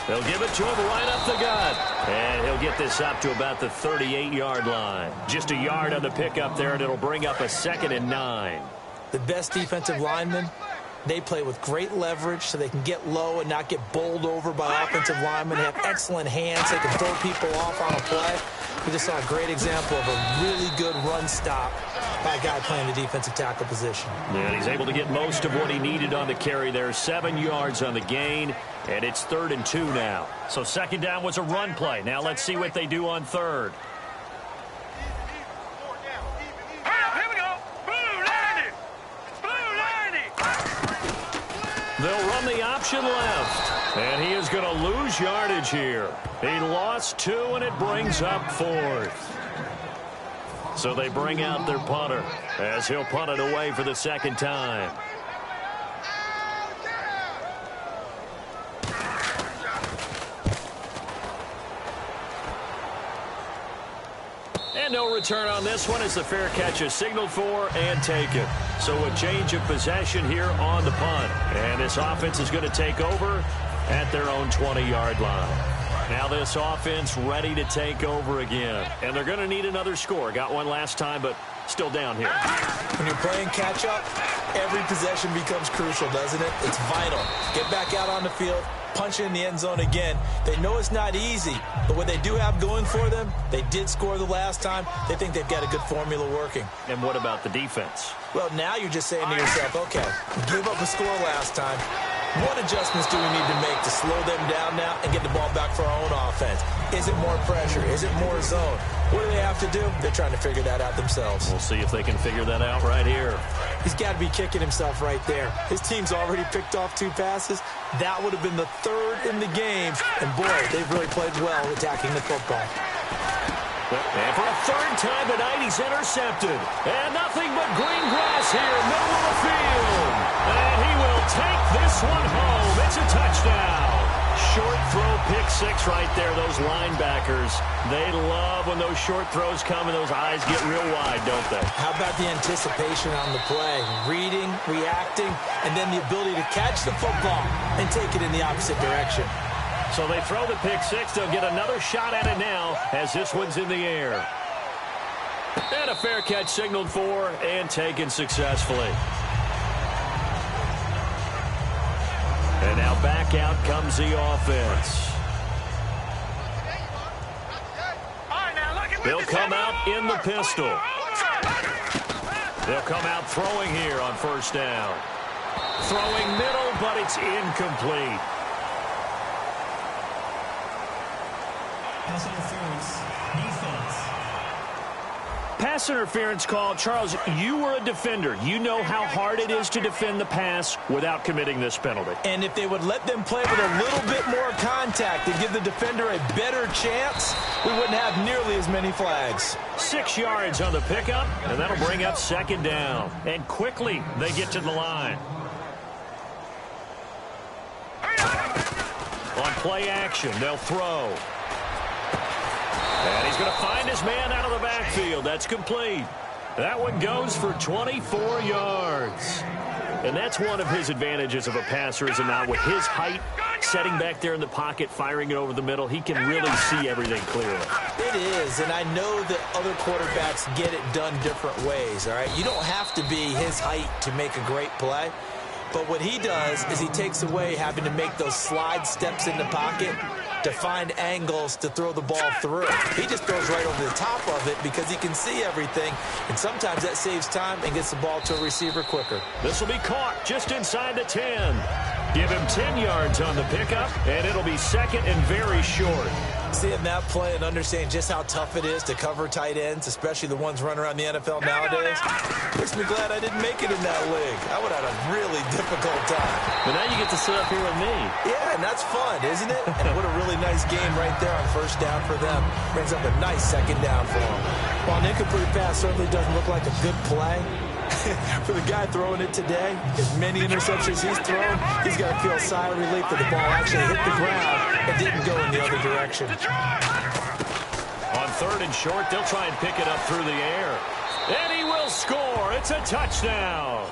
They'll give it to him right up the gut. And he'll get this up to about the 38-yard line. Just a yard on the pickup there, and it'll bring up a 2nd and 9. The best defensive linemen, they play with great leverage so they can get low and not get bowled over by offensive linemen. They have excellent hands. They can throw people off on a play. We just saw a great example of a really good run stop by a guy playing the defensive tackle position. And he's able to get most of what he needed on the carry there. 7 yards on the gain, and it's 3rd and 2 now. So 2nd down was a run play. Now let's see what they do on 3rd. Here we go. Blue 90. Blue 90. They'll run the option left. And he is going to lose yardage here. He lost 2, and it brings up 4th. So they bring out their punter as he'll punt it away for the 2nd time. And no return on this one as the fair catch is signaled for and taken. So a change of possession here on the punt. And this offense is going to take over at their own 20-yard line. Now this offense ready to take over again. And they're going to need another score. Got one last time, but still down here. When you're playing catch-up, every possession becomes crucial, doesn't it? It's vital. Get back out on the field, punch it in the end zone again. They know it's not easy, but what they do have going for them, they did score the last time. They think they've got a good formula working. And what about the defense? Well, now you're just saying to yourself, okay, give up a score last time. What adjustments do we need to make to slow them down now and get the ball back for our own offense? Is it more pressure? Is it more zone? What do they have to do? They're trying to figure that out themselves. We'll see if they can figure that out right here. He's got to be kicking himself right there. His team's already picked off 2 passes. That would have been the 3rd in the game. And, boy, they've really played well attacking the football. And for a 3rd time tonight, he's intercepted. And nothing but green grass here, middle of the field. And he will take this one home. It's a touchdown. Short throw, pick 6 right there. Those linebackers, they love when those short throws come and those eyes get real wide, don't they? How about the anticipation on the play? Reading, reacting, and then the ability to catch the football and take it in the opposite direction. So they throw the pick 6. They'll get another shot at it now as this one's in the air. And a fair catch signaled for and taken successfully. And now back out comes the offense. They'll come out in the pistol. They'll come out throwing here on 1st down. Throwing middle, but it's incomplete. Pass interference, defense. Pass interference call. Charles, you were a defender. You know how hard it is to defend the pass without committing this penalty. And if they would let them play with a little bit more contact and give the defender a better chance, we wouldn't have nearly as many flags. 6 yards on the pickup, and that'll bring up 2nd down. And quickly, they get to the line. On play action, they'll throw. And he's going to find his man out of the backfield. That's complete. That one goes for 24 yards. And that's one of his advantages of a passer, is it not? With his height, setting back there in the pocket, firing it over the middle, he can really see everything clearly. It is, and I know that other quarterbacks get it done different ways, all right? You don't have to be his height to make a great play. But what he does is he takes away having to make those slide steps in the pocket to find angles to throw the ball through. He just throws right over the top of it because he can see everything, and sometimes that saves time and gets the ball to a receiver quicker. This will be caught just inside the 10. Give him 10 yards on the pickup, and it'll be 2nd and very short. Seeing that play and understanding just how tough it is to cover tight ends, especially the ones running around the NFL nowadays, makes me glad I didn't make it in that league. I would have had a really difficult time. But now you get to sit up here with me. Yeah, and that's fun, isn't it? And what a really nice game right there on 1st down for them. Brings up a nice 2nd down for them. While an incomplete pass certainly doesn't look like a good play, for the guy throwing it today, as many interceptions he's thrown, he's got to feel a sigh of relief that the ball actually hit the ground and didn't go in the other direction. On 3rd and short, they'll try and pick it up through the air. And he will score. It's a touchdown.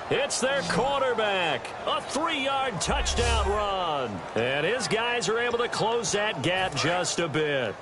It's their quarterback. A 3-yard touchdown run. And his guys are able to close that gap just a bit.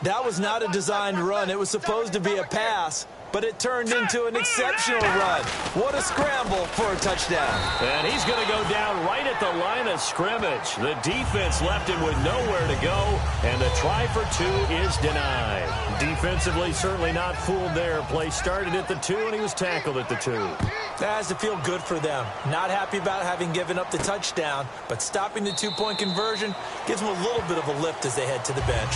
That was not a designed run. It was supposed to be a pass, but it turned into an exceptional run. What a scramble for a touchdown. And he's going to go down right at the line of scrimmage. The defense left him with nowhere to go, and the try for 2 is denied. Defensively, certainly not fooled there. Play started at the 2, and he was tackled at the 2. That has to feel good for them. Not happy about having given up the touchdown, but stopping the 2-point conversion gives them a little bit of a lift as they head to the bench.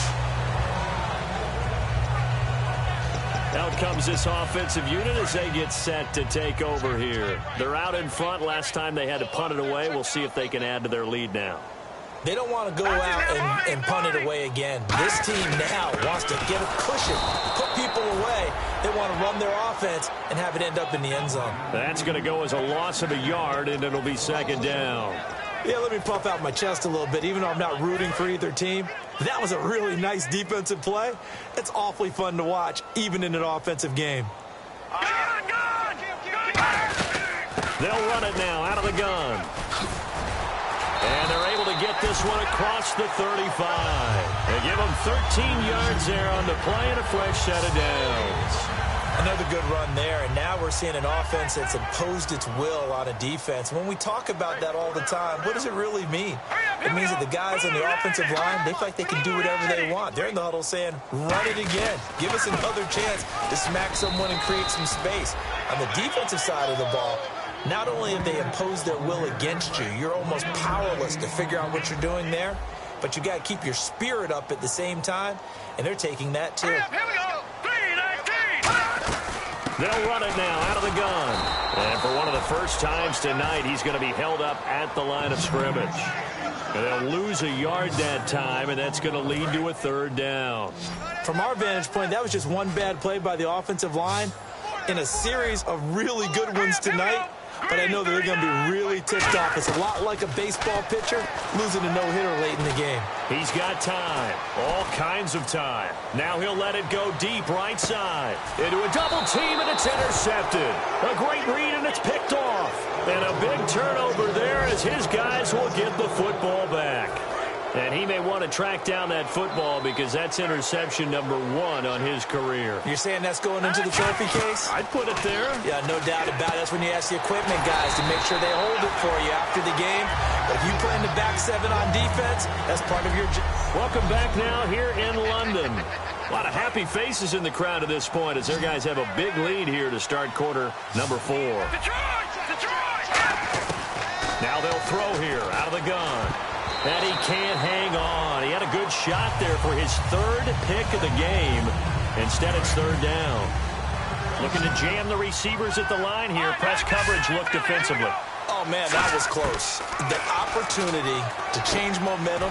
Out comes this offensive unit as they get set to take over here. They're out in front. Last time they had to punt it away. We'll see if they can add to their lead now. They don't want to go out and punt it away again. This team now wants to get a cushion, put people away. They want to run their offense and have it end up in the end zone. That's going to go as a loss of a yard, and it'll be 2nd down. Yeah, let me puff out my chest a little bit, even though I'm not rooting for either team. That was a really nice defensive play. It's awfully fun to watch, even in an offensive game. They'll run it now out of the gun. And they're able to get this one across the 35. They give them 13 yards there on the play and a fresh set of downs. Another good run there, and now we're seeing an offense that's imposed its will on a defense. When we talk about that all the time, what does it really mean? It means that the guys on the offensive line, they feel like they can do whatever they want. They're in the huddle saying, run it again. Give us another chance to smack someone and create some space. On the defensive side of the ball, not only have they imposed their will against you, you're almost powerless to figure out what you're doing there, but you got to keep your spirit up at the same time, and they're taking that too. Here we go. 3-19. They'll run it now out of the gun. And for one of the first times tonight, he's going to be held up at the line of scrimmage. And they'll lose a yard that time, and that's going to lead to a third down. From our vantage point, that was just one bad play by the offensive line in a series of really good ones tonight. But I know that they're going to be really ticked off. It's a lot like a baseball pitcher losing a no-hitter late in the game. He's got time, all kinds of time. Now he'll let it go deep right side. Into a double team, and it's intercepted. A great read, and it's picked off. And a big turnover there as his guys will get the football back. And he may want to track down that football because that's interception number 1 on his career. You're saying that's going into the trophy case? I'd put it there. Yeah, no doubt about it. That's when you ask the equipment guys to make sure they hold it for you after the game. But if you play in the back 7 on defense, that's part of your job. Welcome back now here in London. A lot of happy faces in the crowd at this point as their guys have a big lead here to start quarter number 4. Detroit! Now they'll throw here out of the gun. And he can't hang on. He had a good shot there for his 3rd pick of the game. Instead, it's 3rd down. Looking to jam the receivers at the line here. Press coverage look defensively. Oh, man, that was close. The opportunity to change momentum,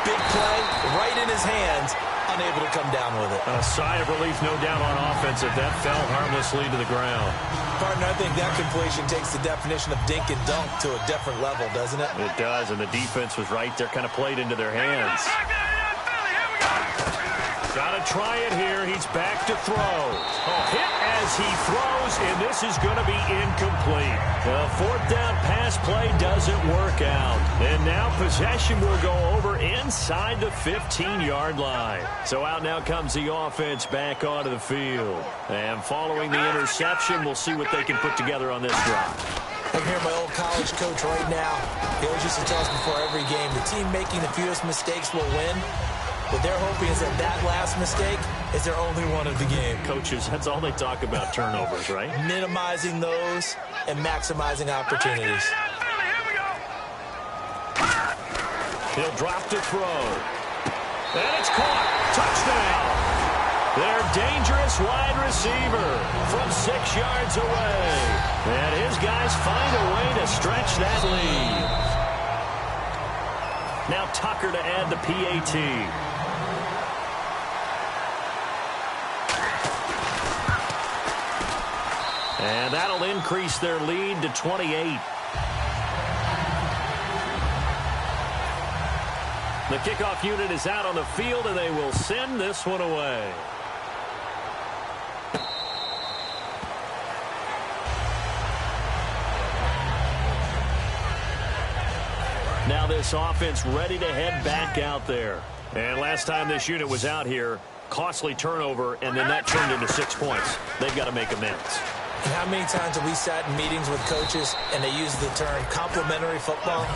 big play, right in his hands, unable to come down with it. A sigh of relief, no doubt, on offense if that fell harmlessly to the ground. Partner, I think that completion takes the definition of dink and dunk to a different level, doesn't it? It does, and the defense was right there, kind of played into their hands. Got to try it here. He's back to throw. Hit as he throws, and this is going to be incomplete. The 4th down pass play doesn't work out. And now possession will go over inside the 15-yard line. So out now comes the offense back onto the field. And following the interception, we'll see what they can put together on this drive. I can hear my old college coach right now. He always used to tell us before every game, the team making the fewest mistakes will win. What they're hoping is that last mistake is their only one of the game. Coaches, that's all they talk about, turnovers, right? Minimizing those and maximizing opportunities. He'll drop to throw. And it's caught. Touchdown. Their dangerous wide receiver from 6 yards away. And his guys find a way to stretch that lead. Now Tucker to add the PAT. And that'll increase their lead to 28. The kickoff unit is out on the field, and they will send this one away. Now this offense ready to head back out there. And last time this unit was out here, costly turnover, and then that turned into 6 points. They've got to make amends. And how many times have we sat in meetings with coaches and they use the term complementary football?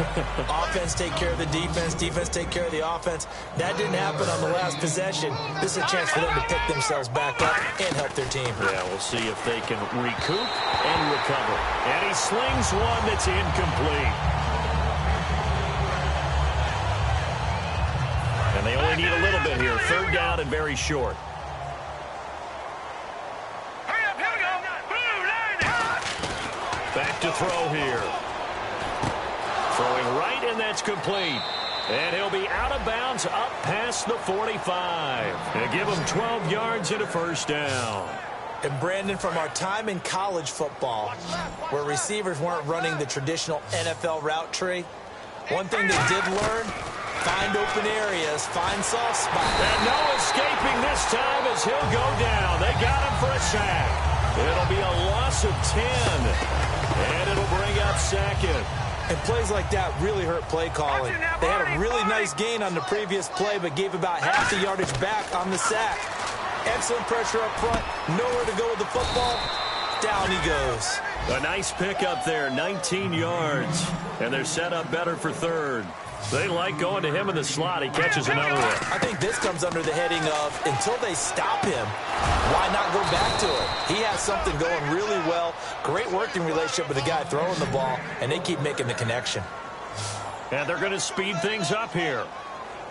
Offense take care of the defense, defense take care of the offense. That didn't happen on the last possession. This is a chance for them to pick themselves back up and help their team. Yeah, we'll see if they can recoup and recover. And he slings one that's incomplete. And they only need a little bit here. 3rd down and very short. Back to throw here. Throwing right, and that's complete. And he'll be out of bounds up past the 45. And give him 12 yards and a 1st down. And Brandon, from our time in college football, where receivers weren't running the traditional NFL route tree, one thing they did learn, find open areas, find soft spots. And no escaping this time as he'll go down. They got him for a sack. It'll be a loss of 10. And it'll bring up 2nd. And plays like that really hurt play calling. They had a really nice gain on the previous play, but gave about half the yardage back on the sack. Excellent pressure up front. Nowhere to go with the football. Down he goes. A nice pickup there, 19 yards. And they're set up better for third. They like going to him in the slot. He catches another one. I think this comes under the heading of until they stop him, why not go back to it? He has something going really well. Great working relationship with the guy throwing the ball, and they keep making the connection. And they're going to speed things up here.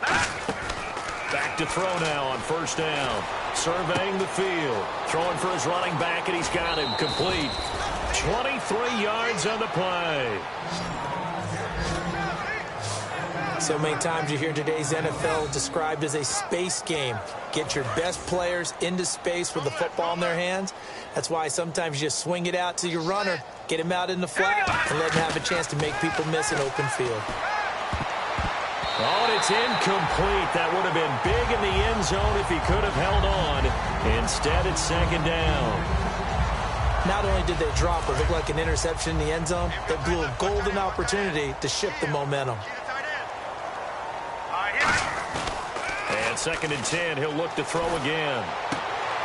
Back to throw now on first down. Surveying the field. Throwing for his running back, and he's got him complete. 23 yards on the play. So many times you hear today's NFL described as a space game. Get your best players into space with the football in their hands. That's why sometimes you just swing it out to your runner, get him out in the flat, and let him have a chance to make people miss an open field. Oh, and it's incomplete. That would have been big in the end zone if he could have held on. Instead, it's second down. Not only did they drop what looked like an interception in the end zone, they blew a golden opportunity to shift the momentum. And second and 10, he'll look to throw again.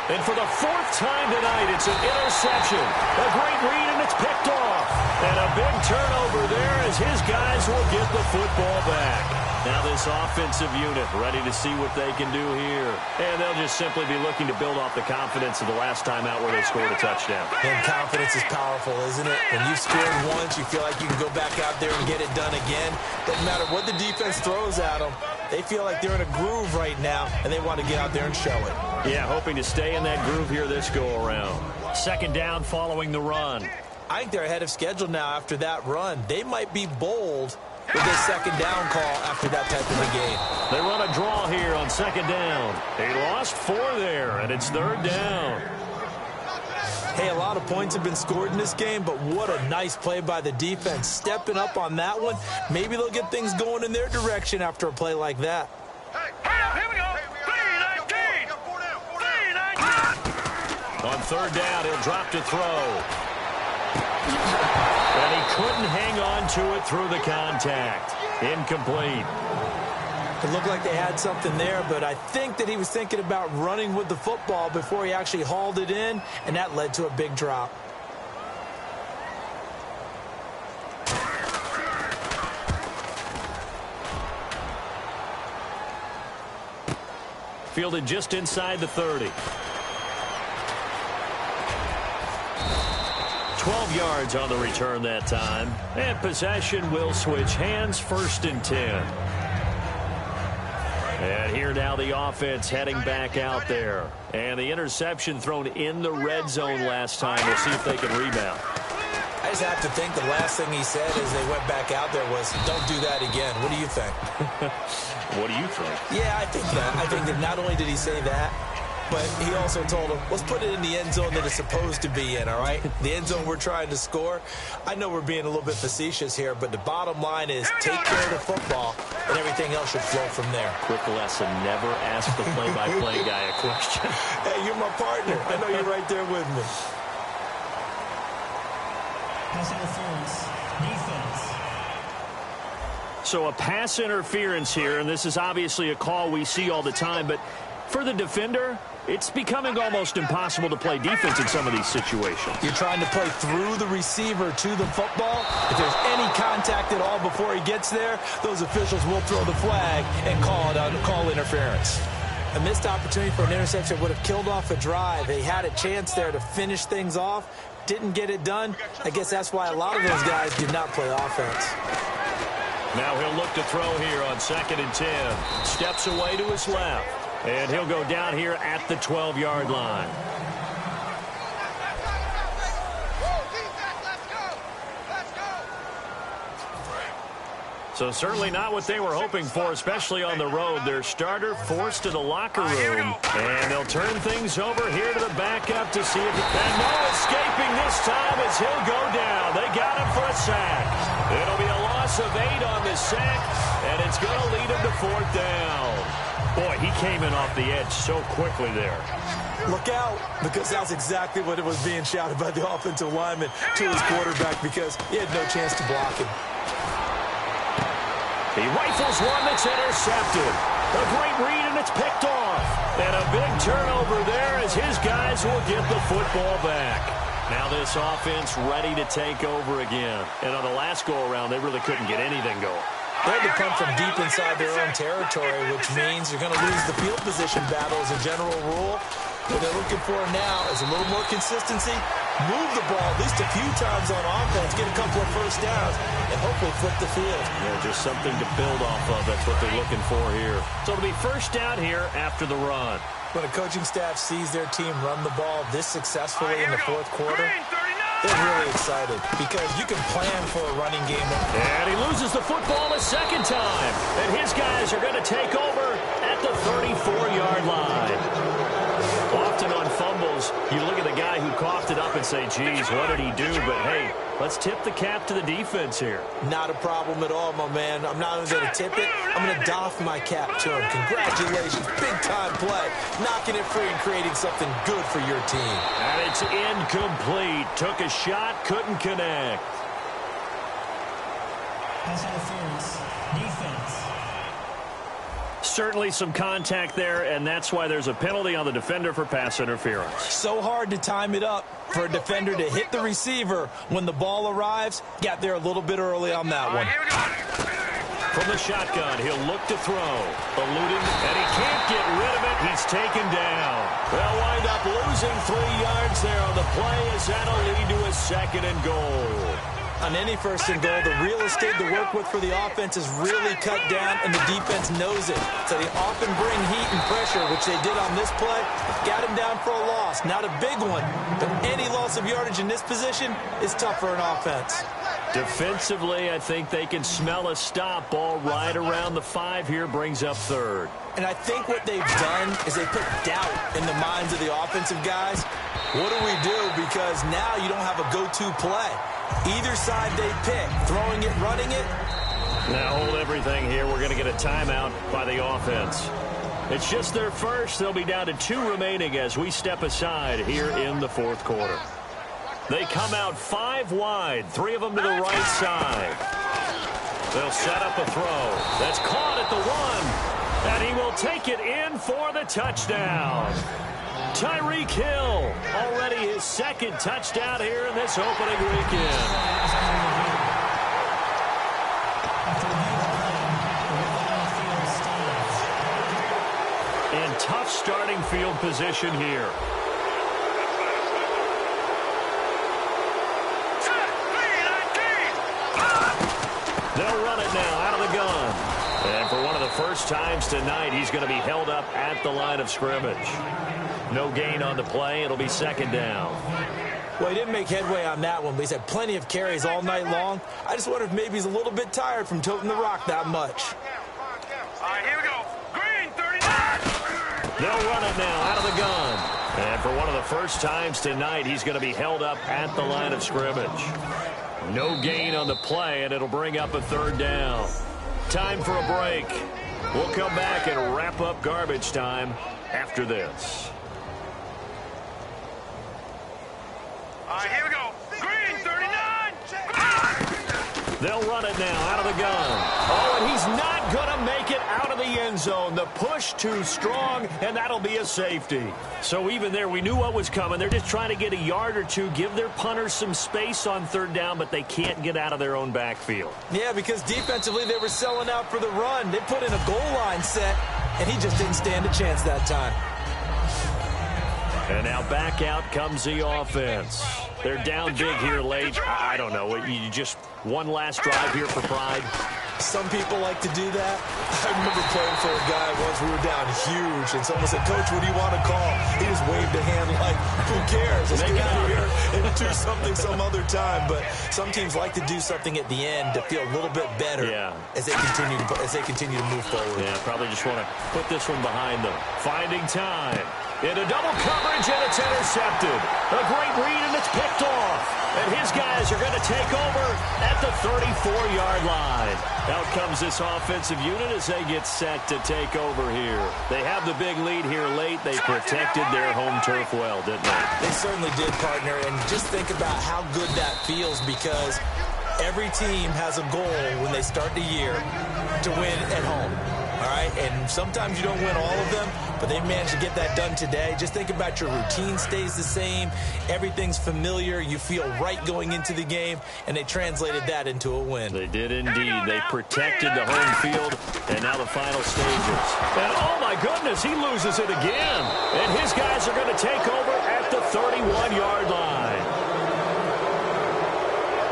And for the fourth time tonight, it's an interception. A great read, and it's picked off. And a big turnover there as his guys will get the football back. Now this offensive unit ready to see what they can do here. And they'll just simply be looking to build off the confidence of the last time out where they scored a touchdown. And confidence is powerful, isn't it? When you've scored once, you feel like you can go back out there and get it done again. Doesn't matter what the defense throws at them. They feel like they're in a groove right now, and they want to get out there and show it. Yeah, hoping to stay in that groove here this go-around. Second down following the run. I think they're ahead of schedule now after that run. They might be bold with this second down call after that type of a game. They run a draw here on second down. They lost 4 there, and it's third down. Hey, a lot of points have been scored in this game, but what a nice play by the defense. Stepping up on that one, maybe they'll get things going in their direction after a play like that. Here we go. 3-19. 3-19. On third down, he'll drop to throw. And he couldn't hang on to it through the contact. Incomplete. It looked like they had something there, but I think that he was thinking about running with the football before he actually hauled it in, and that led to a big drop. Fielded just inside the 30. 12 yards on the return that time. And possession will switch hands, first and 10. And here now the offense heading back out there. And the interception thrown in the red zone last time. We'll see if they can rebound. I just have to think the last thing he said as they went back out there was, don't do that again. What do you think? What do you think? Yeah, I think that. I think that not only did he say that, but he also told him, let's put it in the end zone that it's supposed to be in, all right? The end zone we're trying to score. I know we're being a little bit facetious here, but the bottom line is take care of the football, and everything else should flow from there. Quick lesson, never ask the play-by-play guy a question. Hey, you're my partner. I know you're right there with me. Pass interference. Defense. So a pass interference here, and this is obviously a call we see all the time, but for the defender, it's becoming almost impossible to play defense in some of these situations. You're trying to play through the receiver to the football. If there's any contact at all before he gets there, those officials will throw the flag and call interference. A missed opportunity for an interception would have killed off a drive. They had a chance there to finish things off. Didn't get it done. I guess that's why a lot of those guys did not play offense. Now he'll look to throw here on second and 10. Steps away to his left. And he'll go down here at the 12-yard line. So certainly not what they were hoping for, especially on the road. Their starter forced to the locker room. And they'll turn things over here to the backup to see if he can. No escaping this time as he'll go down. They got him for a sack. It'll be a loss of 8 on the sack, and it's going to lead him to fourth down. Boy, he came in off the edge so quickly there. Look out, because that's exactly what it was being shouted by the offensive lineman to his quarterback, because he had no chance to block him. He rifles one that's intercepted. A great read, and it's picked off. And a big turnover there as his guys will get the football back. Now this offense ready to take over again. And on the last go-around, they really couldn't get anything going. They had to come from deep inside their own territory, which means you're going to lose the field position battle as a general rule. What they're looking for now is a little more consistency, move the ball at least a few times on offense, get a couple of first downs, and hopefully flip the field. Yeah, just something to build off of. That's what they're looking for here. So it'll be first down here after the run. When a coaching staff sees their team run the ball this successfully in the fourth quarter, they're really excited because you can plan for a running game. And he loses the football a second time. And his guys are going to take over at the 34-yard line. Often on fumbles, you look at the guy who coughed it up and say, geez, what did he do? But, hey, let's tip the cap to the defense here. Not a problem at all, my man. I'm not only going to tip it, I'm going to doff my cap to him. Congratulations. Big-time play. Knocking it free and creating something good for your team. And it's incomplete. Took a shot, couldn't connect. Pass interference. Defense. Certainly some contact there, and that's why there's a penalty on the defender for pass interference. So hard to time it up for a defender to hit the receiver when the ball arrives. Got there a little bit early on that one. From the shotgun, he'll look to throw. Eluding, and he can't get rid of it. He's taken down. They'll wind up losing 3 yards there on the play as that'll lead to a 2nd and goal. On any 1st and goal, the real estate to work with for the offense is really cut down, and the defense knows it. So they often bring heat and pressure, which they did on this play. Got him down for a loss. Not a big one, but any loss of yardage in this position is tough for an offense. Defensively, I think they can smell a stop. Ball right around the 5 here, brings up 3rd. And I think what they've done is they put doubt in the minds of the offensive guys. What do we do? Because now you don't have a go-to play. Either side they pick, throwing it, running it. Now hold everything here. We're going to get a timeout by the offense. It's just their first. They'll be down to 2 remaining as we step aside here in the 4th quarter. They come out 5 wide, 3 of them to the right side. They'll set up a throw. That's caught at the 1, and he will take it in for the touchdown. Tyreek Hill, already his 2nd touchdown here in this opening weekend. In tough starting field position here. They'll run it now out of the gun. And for one of the first times tonight, he's going to be held up at the line of scrimmage. No gain on the play. It'll be 2nd down. Well, he didn't make headway on that one, but he's had plenty of carries all night long. I just wonder if maybe he's a little bit tired from toting the rock that much. All right, here we go. Green, 39. They'll run it now out of the gun. And for one of the first times tonight, he's going to be held up at the line of scrimmage. No gain on the play, and it'll bring up a 3rd down. Time for a break. We'll come back and wrap up garbage time after this. All right, here we go. Green, 39. They'll run it now out of the gun. Oh, and he's not going to make it out of the end zone. The push too strong, and that'll be a safety. So even there, we knew what was coming. They're just trying to get a yard or two, give their punters some space on 3rd down, but they can't get out of their own backfield. Yeah, because defensively they were selling out for the run. They put in a goal line set, and he just didn't stand a chance that time. And now back out comes the offense. They're down big here late. I don't know. You just one last drive here for pride. Some people like to do that. I remember playing for a guy once. We were down huge, and someone said, "Coach, what do you want to call?" He just waved a hand like, "Who cares? Let's get out of here and do something some other time." But some teams like to do something at the end to feel a little bit better as they continue to move forward. Yeah, probably just want to put this one behind them. Finding time. Into double coverage, and it's intercepted. A great read, and it's picked off. And his guys are going to take over at the 34-yard line. Out comes this offensive unit as they get set to take over here. They have the big lead here late. They protected their home turf well, didn't they? They certainly did, partner. And just think about how good that feels, because every team has a goal when they start the year to win at home. all right? And sometimes you don't win all of them, but they managed to get that done today. Just think about your routine stays the same. Everything's familiar. You feel right going into the game, and they translated that into a win. They did indeed. They protected the home field, and now the final stages. And oh my goodness, he loses it again. And his guys are going to take over at the 31-yard line.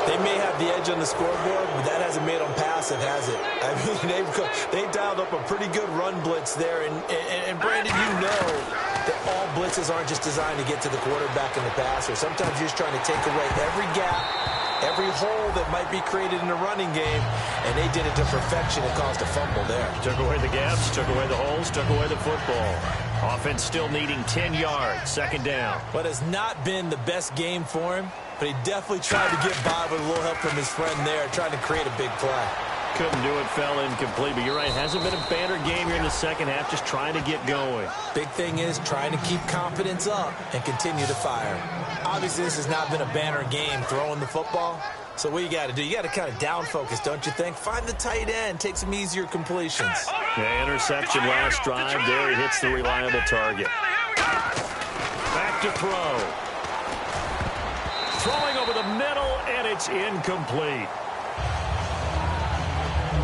They may have the edge on the scoreboard, but that hasn't made them passive, has it? I mean, they've dialed up a pretty good run blitz there. And Brandon, you know that all blitzes aren't just designed to get to the quarterback and the passer. Sometimes you're just trying to take away every gap, every hole that might be created in a running game, and they did it to perfection and caused a fumble there. Took away the gaps, took away the holes, took away the football. Offense still needing 10 yards, second down. But it's not been the best game for him, but he definitely tried to get by with a little help from his friend there, trying to create a big play. Couldn't do it, fell incomplete, but you're right, hasn't been a banner game here in the second half, just trying to get going. Big thing is trying to keep confidence up and continue to fire. Obviously, this has not been a banner game throwing the football. So what you got to do, you got to kind of down focus, don't you think? Find the tight end, take some easier completions. Yeah, interception last drive. There he hits the reliable target. Back to throw. Throwing over the middle, and it's incomplete.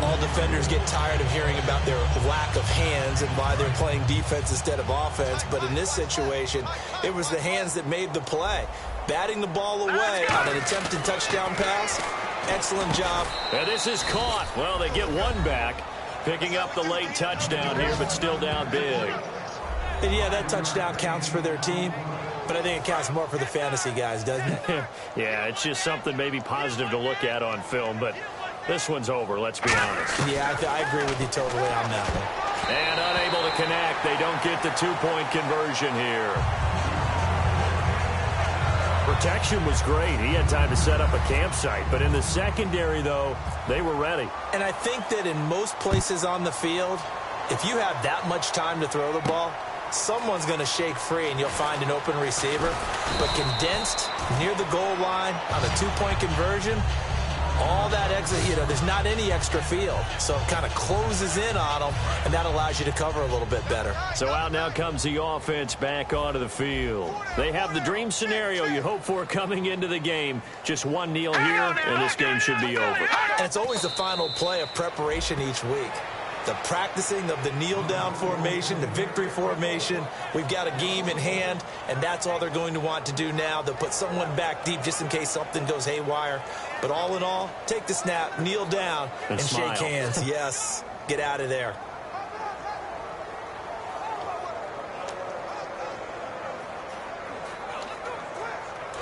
All defenders get tired of hearing about their lack of hands and why they're playing defense instead of offense. But in this situation, it was the hands that made the play. Batting the ball away on an attempted touchdown pass. Excellent job. And this is caught. Well, they get one back, picking up the late touchdown here, but still down big. And yeah, that touchdown counts for their team, but I think it counts more for the fantasy guys, doesn't it? Yeah, it's just something maybe positive to look at on film, but this one's over, let's be honest. Yeah, I agree with you totally on that one. And unable to connect. They don't get the two-point conversion here. Protection was great. He had time to set up a campsite. But in the secondary, though, they were ready. And I think that in most places on the field, if you have that much time to throw the ball, someone's going to shake free and you'll find an open receiver. But condensed near the goal line on a two-point conversion, all that exit, there's not any extra field. So it kind of closes in on them, and that allows you to cover a little bit better. So out now comes the offense back onto the field. They have the dream scenario you hope for coming into the game. Just one kneel here, and this game should be over. And it's always the final play of preparation each week. The practicing of the kneel-down formation, the victory formation. We've got a game in hand, and that's all they're going to want to do now. They'll put someone back deep just in case something goes haywire. But all in all, take the snap, kneel down, and shake hands. Yes, get out of there.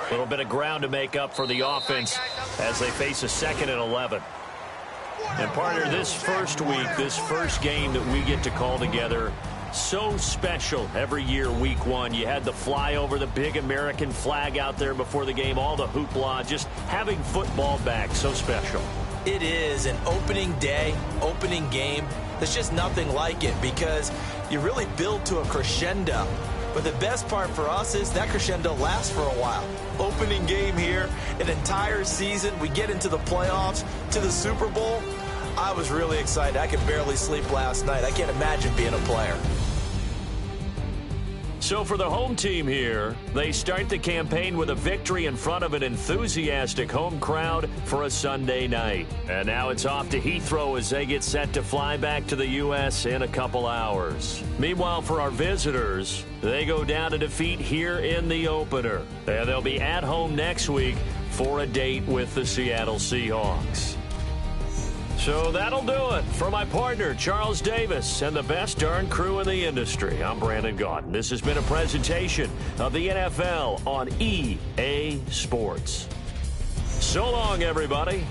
A little bit of ground to make up for the offense as they face a 2nd and 11. And partner, this first week, this first game that we get to call together, so special every year, week one. You had the flyover, the big American flag out there before the game, all the hoopla, just having football back, so special. It is an opening day, opening game. There's just nothing like it because you really build to a crescendo. But the best part for us is that crescendo lasts for a while. Opening game here, an entire season. We get into the playoffs, to the Super Bowl. I was really excited. I could barely sleep last night. I can't imagine being a player. So for the home team here, they start the campaign with a victory in front of an enthusiastic home crowd for a Sunday night. And now it's off to Heathrow as they get set to fly back to the U.S. in a couple hours. Meanwhile, for our visitors, they go down to defeat here in the opener. And they'll be at home next week for a date with the Seattle Seahawks. So that'll do it. For my partner, Charles Davis, and the best darn crew in the industry, I'm Brandon Gaudin. This has been a presentation of the NFL on EA Sports. So long, everybody.